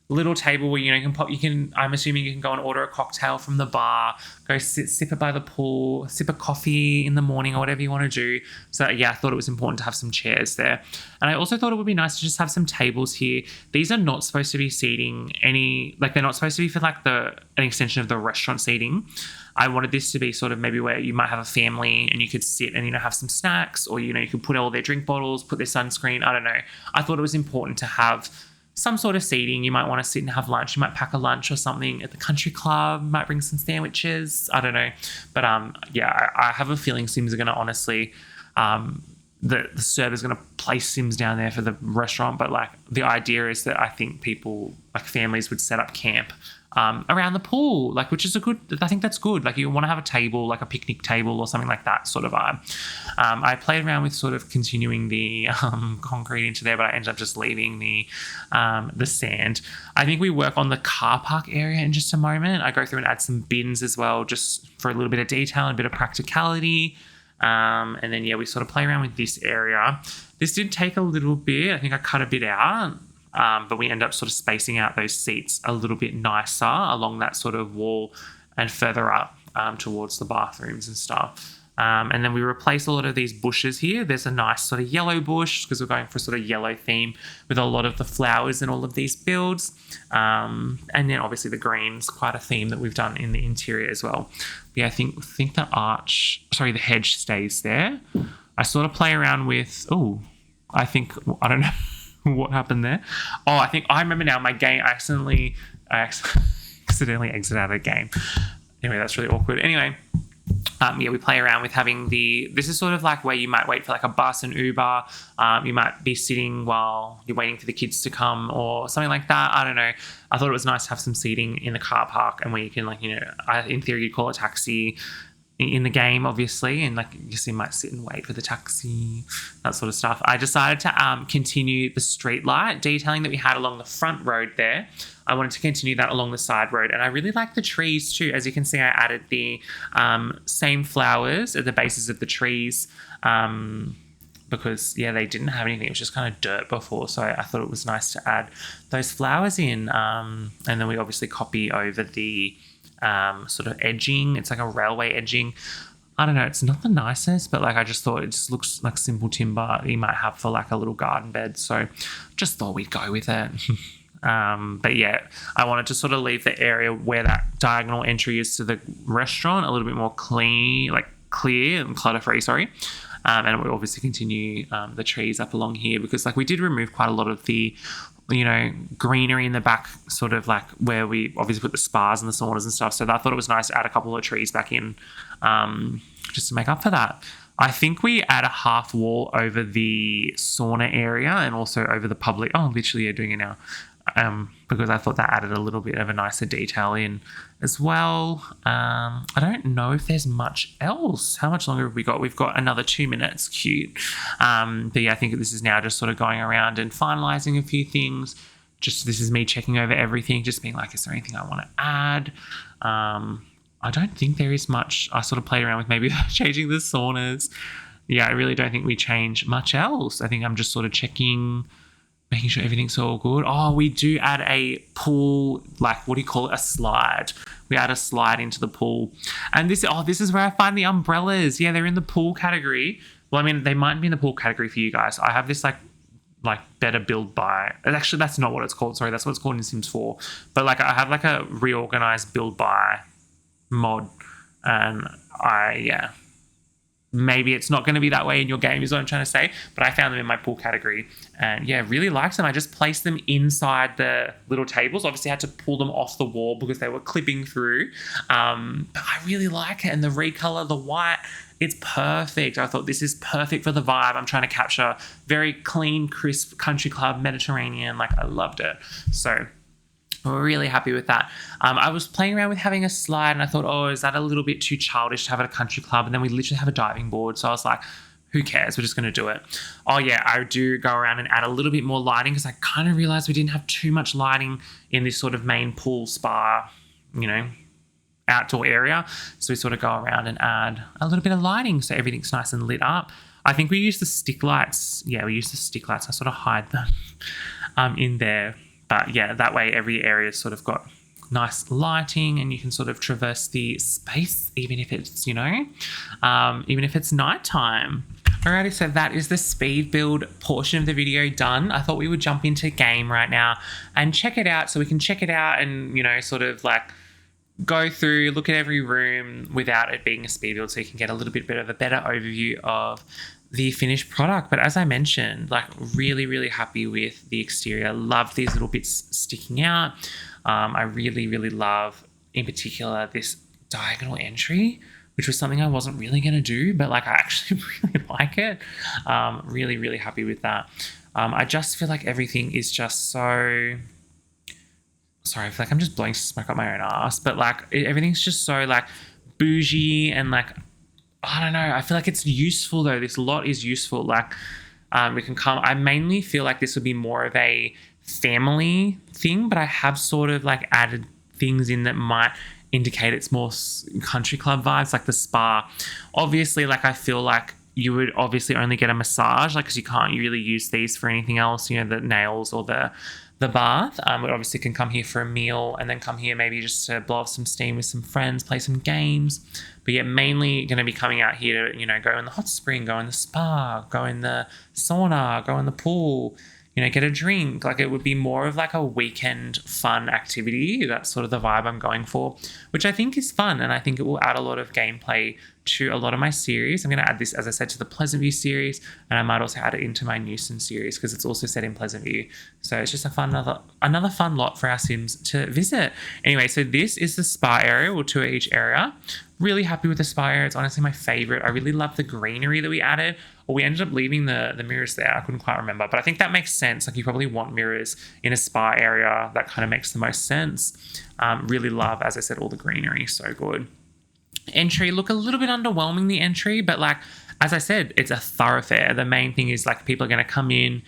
little table where, you know, I'm assuming you can go and order a cocktail from the bar, go sip it by the pool, sip a coffee in the morning or whatever you want to do. So yeah, I thought it was important to have some chairs there. And I also thought it would be nice to just have some tables here. These are not supposed to be seating they're not supposed to be for like an extension of the restaurant seating. I wanted this to be sort of maybe where you might have a family and you could sit and, you know, have some snacks, or, you know, you could put all their drink bottles, put their sunscreen. I don't know. I thought it was important to have some sort of seating. You might want to sit and have lunch. You might pack a lunch or something at the country club. Might bring some sandwiches. I don't know. But I have a feeling Sims are going to honestly, the server's going to place Sims down there for the restaurant. But like the idea is that I think people, like families, would set up camp around the pool, like, which is I think that's good. Like you want to have a table, like a picnic table or something like that sort of vibe. I played around with sort of continuing the concrete into there, but I ended up just leaving the sand. I think we work on the car park area in just a moment. I go through and add some bins as well, just for a little bit of detail and a bit of practicality. And then, we sort of play around with this area. This did take a little bit. I think I cut a bit out. But we end up sort of spacing out those seats a little bit nicer along that sort of wall and further up towards the bathrooms and stuff. And then we replace a lot of these bushes here. There's a nice sort of yellow bush because we're going for a sort of yellow theme with a lot of the flowers in all of these builds. And then obviously the green's quite a theme that we've done in the interior as well. Yeah, I think the hedge stays there. I sort of play around with, I don't know what happened there. I remember now, my game, I accidentally exited out of the game. Anyway, that's really awkward. Anyway, we play around with having this is sort of like where you might wait for like a bus and Uber. You might be sitting while you're waiting for the kids to come or something like that. I don't know. I thought it was nice to have some seating in the car park and where you can, like, you know, in theory you'd call a taxi in the game, obviously, and like you might sit and wait for the taxi, that sort of stuff. I decided to continue the street light detailing that we had along the front road there. I wanted to continue that along the side road, and I really like the trees too. As you can see, I added the same flowers at the bases of the trees because they didn't have anything. It was just kind of dirt before, so I thought it was nice to add those flowers in. And then we obviously copy over the sort of edging. It's like a railway edging. I don't know, it's not the nicest, but like I just thought it just looks like simple timber you might have for like a little garden bed, so just thought we'd go with it. But yeah, I wanted to sort of leave the area where that diagonal entry is to the restaurant a little bit more clear and clutter-free, and we'll obviously continue the trees up along here because like we did remove quite a lot of the, you know, greenery in the back, sort of like where we obviously put the spas and the saunas and stuff. So I thought it was nice to add a couple of trees back in just to make up for that. I think we add a half wall over the sauna area and also over the public. Oh, literally, you're doing it now. because I thought that added a little bit of a nicer detail in as well. I don't know if there's much else. How much longer have we got? We've got another 2 minutes. Cute. But yeah, I think this is now just sort of going around and finalizing a few things. Just this is me checking over everything, just being like, is there anything I want to add? I don't think there is much. I sort of played around with maybe changing the saunas. Yeah, I really don't think we change much else. I think I'm just sort of checking, making sure everything's all good. Oh, we do add a pool, like, what do you call it? A slide. We add a slide into the pool. And this is where I find the umbrellas. Yeah, they're in the pool category. Well, I mean, they might be in the pool category for you guys. I have this like better build by. Actually, that's not what it's called. Sorry, that's what it's called in Sims 4. But like I have like a reorganized build by mod. And maybe it's not going to be that way in your game is what I'm trying to say, but I found them in my pool category and yeah, really liked them. I just placed them inside the little tables. Obviously I had to pull them off the wall because they were clipping through, but I really like it. And the recolor, the white, it's perfect. I thought this is perfect for the vibe I'm trying to capture. Very clean, crisp country club, Mediterranean. Like I loved it. So we're really happy with that. I was playing around with having a slide and I thought, oh, is that a little bit too childish to have at a country club? And then we literally have a diving board. So I was like, who cares? We're just going to do it. Oh yeah, I do go around and add a little bit more lighting because I kind of realized we didn't have too much lighting in this sort of main pool spa, outdoor area. So we sort of go around and add a little bit of lighting so everything's nice and lit up. I think we use the stick lights. Yeah, we use the stick lights. I sort of hide them in there. But yeah, that way every area's sort of got nice lighting and you can sort of traverse the space even if it's, even if it's nighttime. Alrighty, so that is the speed build portion of the video done. I thought we would jump into game right now and check it out so we can check it out and, sort of like go through, look at every room without it being a speed build so you can get a little bit of a better overview of the finished product. But as I mentioned, like really, really happy with the exterior. Love these little bits sticking out. I really, really love, in particular, this diagonal entry, which was something I wasn't really going to do, but like I actually really like it. Really, really happy with that. I just feel like everything is just so... Sorry, I feel like I'm just blowing smoke up my own ass, but like everything's just so like bougie and like, I don't know. I feel like it's useful though. This lot is useful. Like we can come. I mainly feel like this would be more of a family thing, but I have sort of like added things in that might indicate it's more country club vibes, like the spa. Obviously, like I feel like you would obviously only get a massage, like because you can't really use these for anything else. The nails or the bath. We obviously can come here for a meal and then come here maybe just to blow off some steam with some friends, play some games. But yeah, mainly going to be coming out here to, go in the hot spring, go in the spa, go in the sauna, go in the pool, get a drink. Like it would be more of like a weekend fun activity. That's sort of the vibe I'm going for, which I think is fun. And I think it will add a lot of gameplay to a lot of my series. I'm going to add this, as I said, to the Pleasantview series, and I might also add it into my Nuisance series because it's also set in Pleasantview. So it's just another fun lot for our Sims to visit. Anyway, so this is the spa area. We'll tour each area. Really happy with the spa area. It's honestly my favorite. I really love the greenery that we added. Or we ended up leaving the mirrors there. I couldn't quite remember, but I think that makes sense. Like you probably want mirrors in a spa area. That kind of makes the most sense. Really love, as I said, all the greenery. So good. Entry, look a little bit underwhelming, the entry, but like, as I said, it's a thoroughfare. The main thing is like people are going to come in,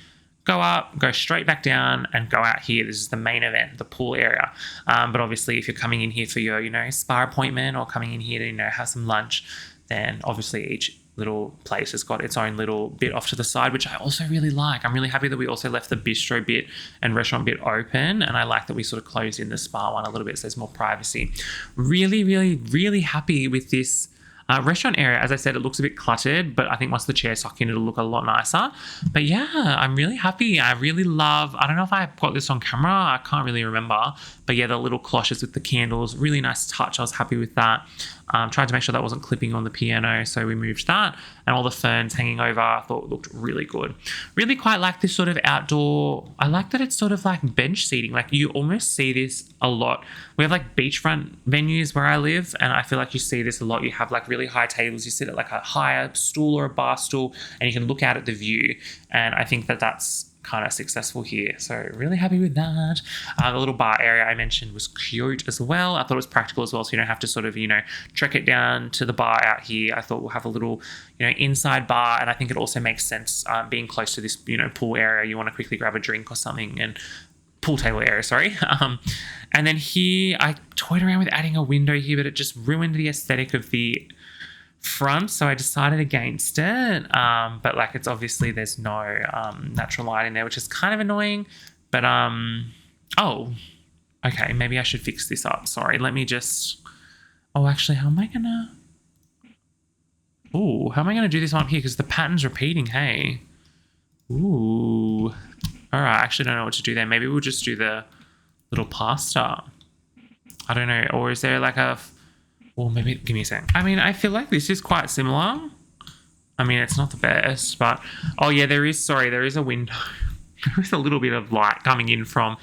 go up, go straight back down and go out here. This is the main event, the pool area. But obviously if you're coming in here for your, spa appointment or coming in here to, have some lunch, then obviously each little place has got its own little bit off to the side, which I also really like. I'm really happy that we also left the bistro bit and restaurant bit open. And I like that we sort of closed in the spa one a little bit so there's more privacy. Really, really, really happy with this restaurant area. As I said, it looks a bit cluttered, but I think once the chairs tuck in, it'll look a lot nicer. But yeah, I'm really happy. I really love, I don't know if I got this on camera, I can't really remember, but yeah, the little cloches with the candles, really nice touch. I was happy with that. Tried to make sure that wasn't clipping on the piano, so we moved that. And all the ferns hanging over, I thought it looked really good. Really quite like this sort of outdoor, I like that it's sort of like bench seating. Like you almost see this a lot. We have like beachfront venues where I live, and I feel like you see this a lot. You have like really high tables, you sit at like a higher stool or a bar stool, and you can look out at the view. And I think that that's kind of successful here. So really happy with that. The little bar area I mentioned was cute as well. I thought it was practical as well, so you don't have to sort of, you know, trek it down to the bar out here. I thought we'll have a little, you know, inside bar, and I think it also makes sense being close to this, you know, pool area. You want to quickly grab a drink or something, and pool table area, sorry. And then here I toyed around with adding a window here, but it just ruined the aesthetic of the front, so I decided against it. But like, it's obviously there's no natural light in there, which is kind of annoying. But oh, okay, maybe I should fix this up. Sorry, let me just, oh, actually, how am I gonna do this one up here, because the pattern's repeating? Hey, ooh, all right, I actually don't know what to do there. Maybe we'll just do the little plaster. I don't know, or is there like a, well, maybe, give me a second. I mean, I feel like this is quite similar. I mean, it's not the best, but, oh yeah, there is a window. There is a little bit of light coming in from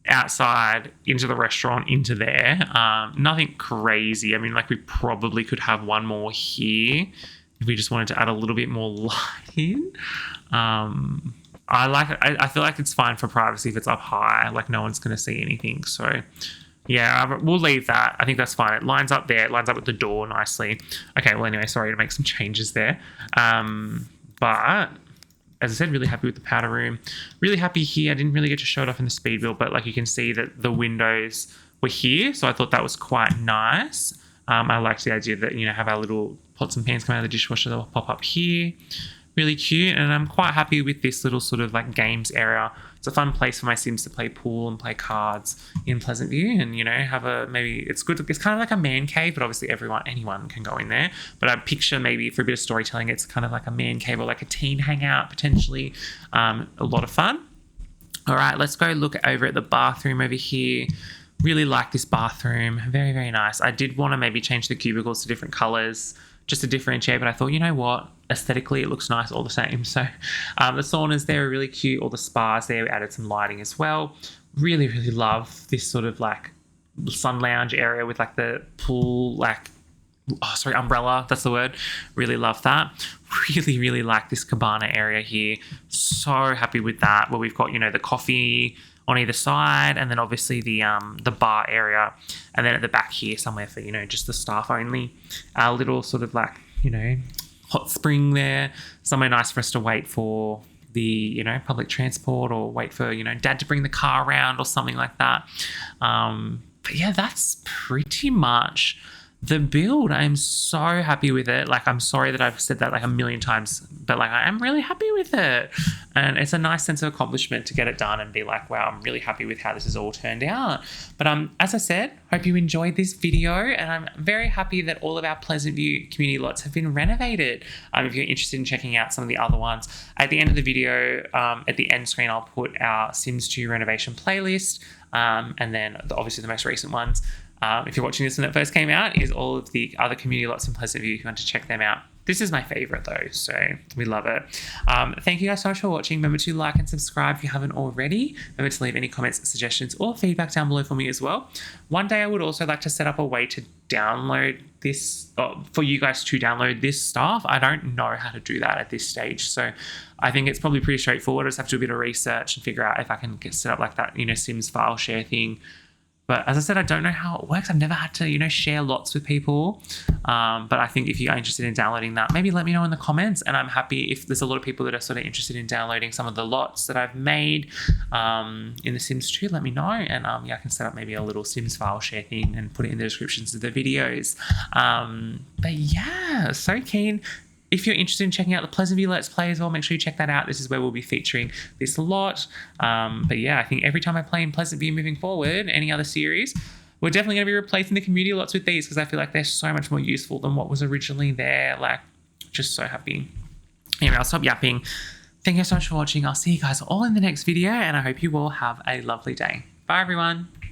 outside into the restaurant into there. Nothing crazy. I mean, like, we probably could have one more here if we just wanted to add a little bit more light in. I like it. I feel like it's fine for privacy if it's up high, like no one's going to see anything. So yeah, we'll leave that. I think that's fine. It lines up there. It lines up with the door nicely. Okay, well, anyway, sorry to make some changes there. But as I said, really happy with the powder room. Really happy here. I didn't really get to show it off in the speed build, but like you can see that the windows were here. So I thought that was quite nice. I liked the idea that, you know, have our little pots and pans come out of the dishwasher. They'll pop up here. Really cute, and I'm quite happy with this little sort of like games area. It's a fun place for my Sims to play pool and play cards in Pleasantview, and, you know, have a, maybe it's good. It's kind of like a man cave, but obviously anyone can go in there. But I picture maybe for a bit of storytelling, it's kind of like a man cave or like a teen hangout potentially. A lot of fun. All right, let's go look over at the bathroom over here. Really like this bathroom. Very, very nice. I did want to maybe change the cubicles to different colors just to differentiate, but I thought, you know what, aesthetically it looks nice all the same. So the saunas there are really cute. All the spas there, we added some lighting as well. Really, really love this sort of like sun lounge area with like the pool, like, oh, sorry, umbrella, that's the word. Really love that. Really, really like this cabana area here. So happy with that, where we've got, you know, the coffee on either side, and then obviously the bar area, and then at the back here somewhere for, you know, just the staff only. A little sort of like, you know, hot spring there, somewhere nice for us to wait for the, you know, public transport, or wait for, you know, dad to bring the car around or something like that. But yeah, that's pretty much the build. I'm so happy with it. Like, I'm sorry that I've said that like a million times, but like, I am really happy with it. And it's a nice sense of accomplishment to get it done and be like, wow, I'm really happy with how this has all turned out. But as I said, hope you enjoyed this video, and I'm very happy that all of our Pleasantview community lots have been renovated. If you're interested in checking out some of the other ones, at the end of the video, at the end screen, I'll put our Sims 2 renovation playlist, and then obviously the most recent ones. If you're watching this when it first came out, is all of the other community lots in Pleasantview if you want to check them out. This is my favorite though, so we love it. Thank you guys so much for watching. Remember to like and subscribe if you haven't already. Remember to leave any comments, suggestions, or feedback down below for me as well. One day I would also like to set up a way to download this, for you guys to download this stuff. I don't know how to do that at this stage, so I think it's probably pretty straightforward. I just have to do a bit of research and figure out if I can get set up like that, you know, Sims file share thing. But as I said, I don't know how it works. I've never had to, you know, share lots with people. But I think if you are interested in downloading that, maybe let me know in the comments. And I'm happy if there's a lot of people that are sort of interested in downloading some of the lots that I've made in The Sims 2, let me know. And yeah, I can set up maybe a little Sims file share thing and put it in the descriptions of the videos. But yeah, so keen. If you're interested in checking out the Pleasantview Let's Play as well, make sure you check that out. This is where we'll be featuring this lot. But yeah, I think every time I play in Pleasantview moving forward, any other series, we're definitely going to be replacing the community lots with these, because I feel like they're so much more useful than what was originally there. Like, just so happy. Anyway, I'll stop yapping. Thank you so much for watching. I'll see you guys all in the next video, and I hope you all have a lovely day. Bye, everyone.